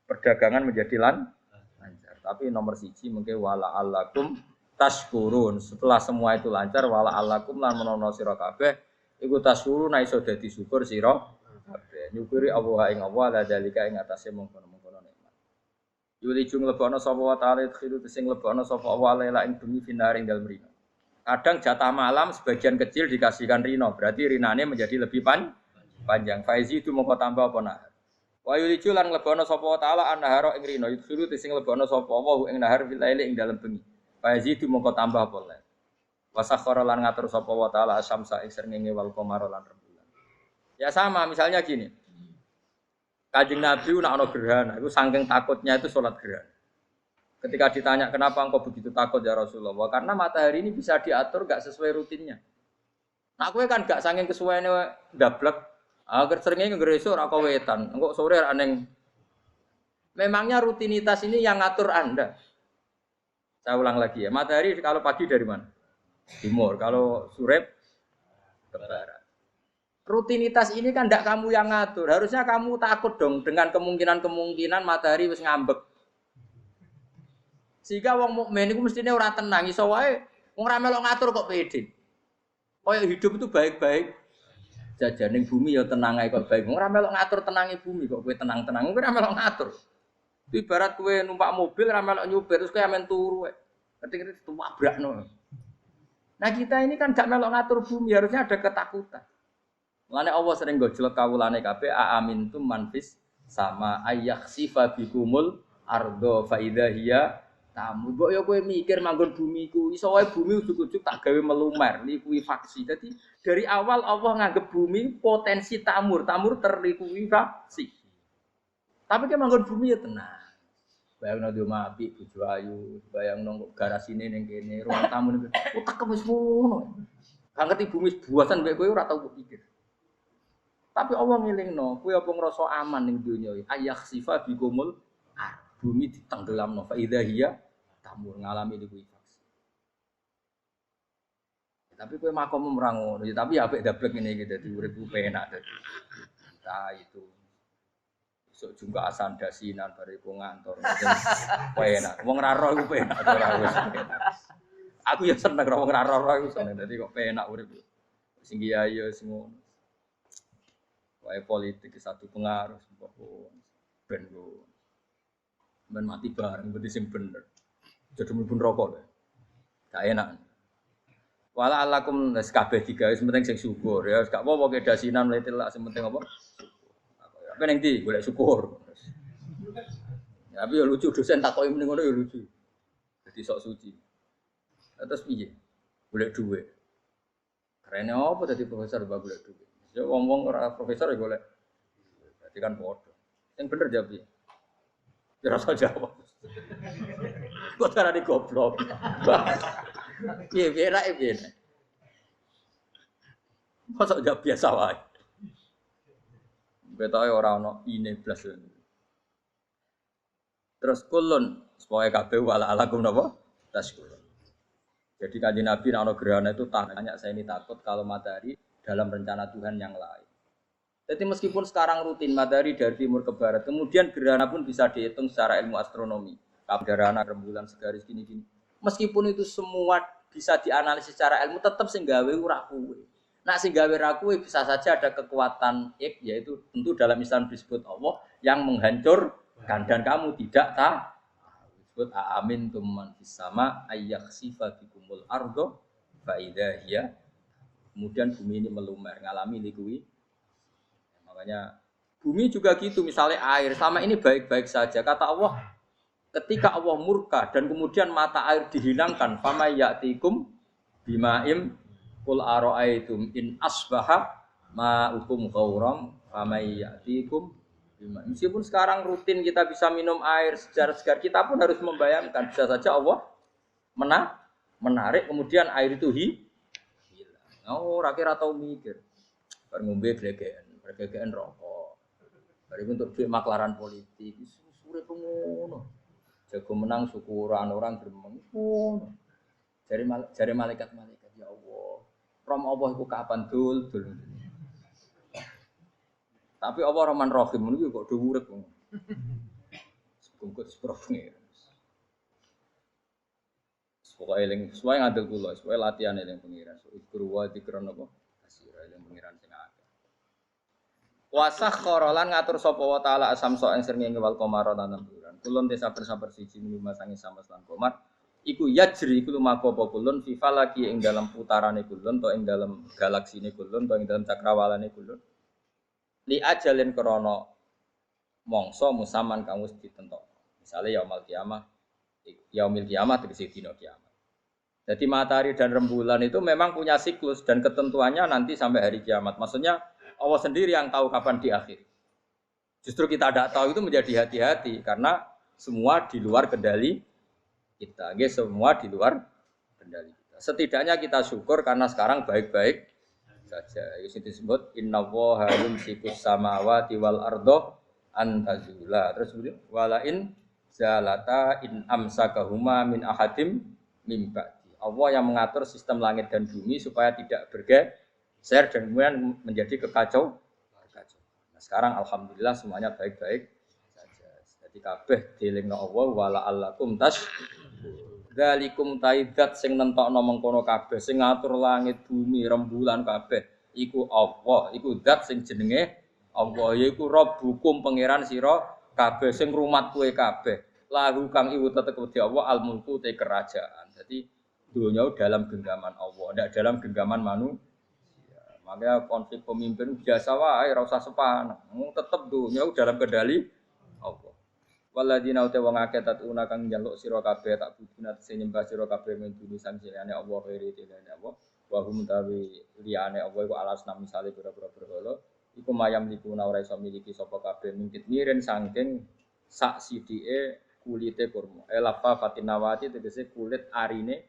Speaker 1: perdagangan menjadi lancar. Tapi nomor siji mungkin wala alakum tashkurun. Setelah semua itu lancar wala alakum lan menono sira kabeh iku tashkurun iso dadi syukur sira kabeh. Nyukuri Allah ing Allah la dalika ing atase mengkono-mengkono nikmat. Yuli jung lebokno sapa wa ta'ala khiru sing lebokno sapa Allah lela ing bumi finaring dalem rino. Kadang jatah malam sebagian kecil dikasihkan rino, berarti rinane menjadi lebih panjang. Faizi itu mongko tambah apa nah. Wa yulicu lan nglebono sapa taala annahara ing rino yudhiru sing nglebono sapa wa ing nahar fil laili ing dalem bengi. Faizi itu mongko tambah apa le. Wa sakhara lan ngatur sapa wa taala asyamsa ing srengenge wal qamara lan rembulan. Ya sama misalnya gini. Kanjeng Nabi nak ana gerhana, itu saking takutnya itu salat gerhana. Ketika ditanya kenapa engkau begitu takut ya Rasulullah? Karena matahari ini bisa diatur gak sesuai rutinnya. Nah, kowe kan gak saking kesuwene ndablek. Agar seringnya ngeresuk ora wetan. Engko sore aneh. Memangnya rutinitas ini yang ngatur Anda. Saya ulang lagi ya. Matahari kalau pagi dari mana? Timur. Kalau sore ke barat. Rutinitas ini kan tidak kamu yang ngatur. Harusnya kamu takut dong dengan kemungkinan matahari wis ngambek. Sehingga wong mukmin iku mestine ora tenang, iso wae wong ra melok ngatur kok pede. Kaya hidup itu baik-baik. Jajaning bumi ya tenang ae kok baik. Ora melok ngatur tenange bumi kok kowe tenang-tenang. Kowe ora melok ngatur. Itu ibarat kowe numpak mobil ora melok nyupir terus kowe amen turu wae. Ketika itu tabrakno. Nah, kita ini kan gak melok ngatur bumi, harusnya ada ketakutan. Mulane Allah sering gojlok kawulane kabeh aamintum manfis sama ayakhsifa bikumul ardo fa idza hiya tamu. Mbok yo kowe mikir manggon bumi ku iso wae bumi ujug-ujug tak gawe melumer likuifaksi. Dadi dari awal Allah nganggep bumi potensi tamur terlikuifaksi. Tapi kan manggon bumi ya tenang. Bayangno di omah apik bojo ayu, bayangno garasine ning kene, ruang tamu ning utek wis ngono. Gak ngerti bumi buasan mbek kowe ora tau pikir. Tapi Allah ngelingno, kowe apa ngrasa aman ning donya iki? Ayakhsifa bikumul bumi ditenggelamno fa idza hiya tamur ngalami likuifaksi. Tapi kowe makom ora ngono, tapi apik dablek ngene iki dadi uripku penak dadi. Nah itu. Sok juga asan dasinan bariku ngantor. Penak. Wong ra roh iku penak ora wis penak. Aku ya seneng wong ra roh iku seneng dadi kok penak urip. Sing kiai ya sing ngono. Wae politik satu pengaruh ben mati bareng berarti sing bener. Jadi mlebu rokok. Gak enak. Wala alakum wis kabeh digawe penting sing syukur ya gak apa-apa ke dasinan mletil sing penting apa? Apa ning ndi golek syukur. Ya, tapi ya lucu dosen takoki mending ngono ya lucu. Jadi sok suci. Terus piye? Golek dhuwit. Keren apa dadi profesor mbak golek dhuwit. Ya wong-wong ora profesor ya golek. Berarti kan padha. Sing bener jawab piye? Ya rasa jawab. Kok carane goblok. Piye rae piye. Masa jawab biasa wae. Betoke ora ono ine blas. Terus kulun supaya kabeh wala alakum napa? Taskurun. Jadi kanjeng Nabi nek ana gerhana itu tanya saya ini takut kalau matahari dalam rencana Tuhan yang lain. Jadi meskipun sekarang rutin matahari dari timur ke barat, kemudian gerhana pun bisa dihitung secara ilmu astronomi. Gerhana rembulan segaris gini-gini. Meskipun itu semua bisa dianalisis secara ilmu, tetap sing gawe ora kuwe. Nak sing gawe ra kuwe bisa saja ada kekuatan yaitu tentu dalam Islam disebut Allah yang menghancurkan dan kamu tidak tahu. Disebut amin tumman fis sama ayyakhsifa bikumul ardo fa idza hiya. Kemudian bumi ini melumer, ngalami likui. Makanya bumi juga gitu, misalnya air sama ini baik-baik saja. Kata Allah, ketika Allah murka dan kemudian mata air dihilangkan, fama ya'tikum bimaim qul ara'aitum in asbaha ma'ukum ghauram fama ya'tikum bima. Meskipun sekarang rutin kita bisa minum air segar-segar, kita pun harus membayangkan bisa saja Allah menarik kemudian air itu hilang. Oh, rakyat atau mikir. Bar ngombe glegeken rokok. Bar untuk duit maklaran politik, sure pengono. Jago menang syukuran orang gremeng. Jari malaikat-malaikat ya Allah. Rom Allah iku kapan dul. Tapi Allah Rahman Rahim niku kok do urip ngono. Sebungkut seprofe. Pokoke eling suwe ngadil kula, suwe latihan eling pengiran. Guru wa dikron apa? Asira eling pengiran sing akeh. Wasakhkhara lan ngatur sapa wa taala asamso ing srengenge wal qamara lan bulan. Kulun desa saber siji minima sange samas lan qamar. Iku yajri iku lumaku apa kulun fi falaki ing dalam putarane kulun to ing dalam galaksine kulun to ing dalam cakrawalane kulun. Li ajalin krana mangsa musaman kang wis ditentok. Misale yaumul kiamah tegese dina kiamat. Jadi matahari dan rembulan itu memang punya siklus dan ketentuannya nanti sampai hari kiamat. Maksudnya Allah sendiri yang tahu kapan di akhir. Justru kita tidak tahu itu menjadi hati-hati karena semua di luar kendali kita. Semua di luar kendali kita. Setidaknya kita syukur karena sekarang baik-baik saja. Itu disebut innallaha yumsikus samawati wal ardo an tazula. Terus walain zalata in amsakahuma min ahadim mim ba'di. Allah yang mengatur sistem langit dan bumi supaya tidak bergeser dan kemudian menjadi kekacau. Nah, sekarang alhamdulillah semuanya baik-baik saja. Jadi kabeh dielingno Allah wala allakum tas dzalikum taidat sing nentokno mengkono kabeh sing ngatur langit bumi rembulan kabeh iku Allah, iku zat sing jenenge Allah yaiku Rabbukum pangeran sira kabeh sing rumat kowe kabeh. Lahu kang iku tetep di Allah al mulku te kerajaan. Jadi dunia dalam genggaman Allah, tidak dalam genggaman manusia. Makanya konflik pemimpin biasa wae, ora usah sepan. Tetep dunia dalam kendali Allah. Waladina uta wong akeh tatuna kang njaluk sira kabeh tak budina sing nyembah sira kabeh men duni sanjane Allah khairi tilane Allah. Wa hum tawi liyane Allah iku alasna misale pira-pira berhala. Iku mayam likuna ora iso miliki sapa kabeh mingkit miren saking sak sidike kulite kurma. Elafa fatinawati tegese kulit arine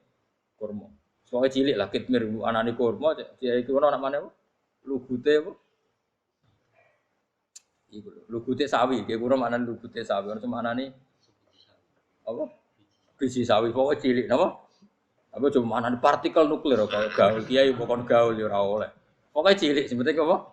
Speaker 1: kurma. Soale cilik lah kitmir anane kurma, dia iku ana mana apa? Lugute apa? Iku lho, lugute sawi, dia kurang anane lugute sawi, ana manane apa? Biji sawi pokoke cilik napa? Apa cuma anane partikel nuklir kaya gaul kiai pokon gaul ya ora oleh. Pokoke cilik sing penting apa?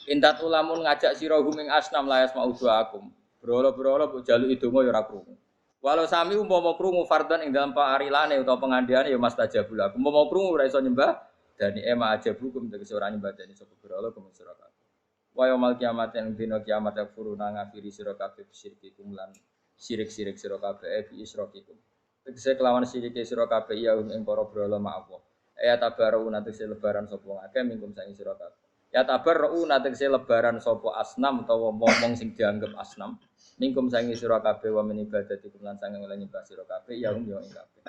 Speaker 1: Intat ulamun ngajak sira huming asnam layas mauduakum. Berhala-berhala mbok jaluki donga ya ora krungu. Walau sami umpama krungu fardhan ing dalam paarilane utawa pengandiane ya mastajabul aku. Umpama krungu ora iso nyembah dani ema aja hukum tegese ora nyembah dani sapa berhala kuwi sira kabeh. Wa yaumil kiamat ing dina kiamat yakfuruna ngafiri sira kabeh syirkikum lan sirik-sirik sira kabeh bi isrokikum. Tegese kelawan sirike sira kabeh ya ing para brala Allah. Ya tabaru tegese lebaran sapa ngake mingkum saing sira kabeh. Ya tabaru tegese lebaran sapa asnam utawa momong sing dianggep asnam. Mingkum saing sira kabeh wa min ibadatikum lan sange oleh nyembah sira kabeh ya yo ing kabeh.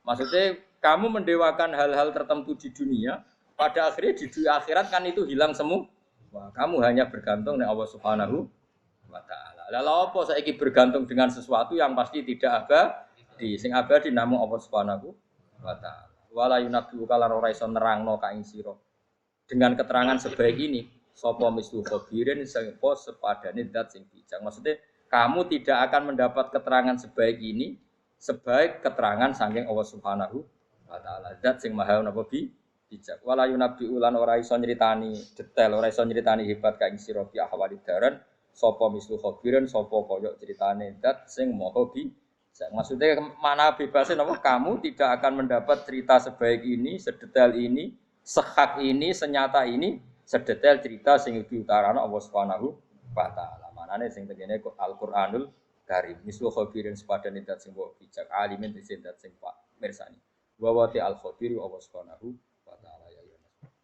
Speaker 1: Maksudnya kamu mendewakan hal-hal tertentu di dunia, pada akhirnya di dunia akhirat kan itu hilang semua. Wah, kamu hanya bergantung dengan Allah Subhanahu wa taala. Lalu apa saiki bergantung dengan sesuatu yang pasti tidak abadi. Sing abadi namung Allah Subhanahu wa taala. Wala yunabbi'u kalan ora iso nerangno ka ing sira. Dengan keterangan sebaik ini, sapa mislu khabirin sapa sepadane zat sing bijak. Maksudnya kamu tidak akan mendapat keterangan sebaik ini sebaik keterangan saking Allah Subhanahu wa taala. Zat sing maha napa bijak. Wala yunabbi'u lan ora iso nyritani detail, ora iso nyritani hebat ka ing sira bi ahwali daran sapa mislu khabirin sapa kaya ceritane dat sing maha bijak. Maksudnya mana bebasnya napa kamu tidak akan mendapat cerita sebaik ini, sedetail ini, sehak ini, senyata ini, sedetail cerita sing diutarana Allah Subhanahu wa taala. Manane sing tegene Al-Qur'anul Karim. Mislu khabirin sepadane dat sing maha bijak, alimin sing dat sing pak mirsani. Wa wa al khabiru Allah Subhanahu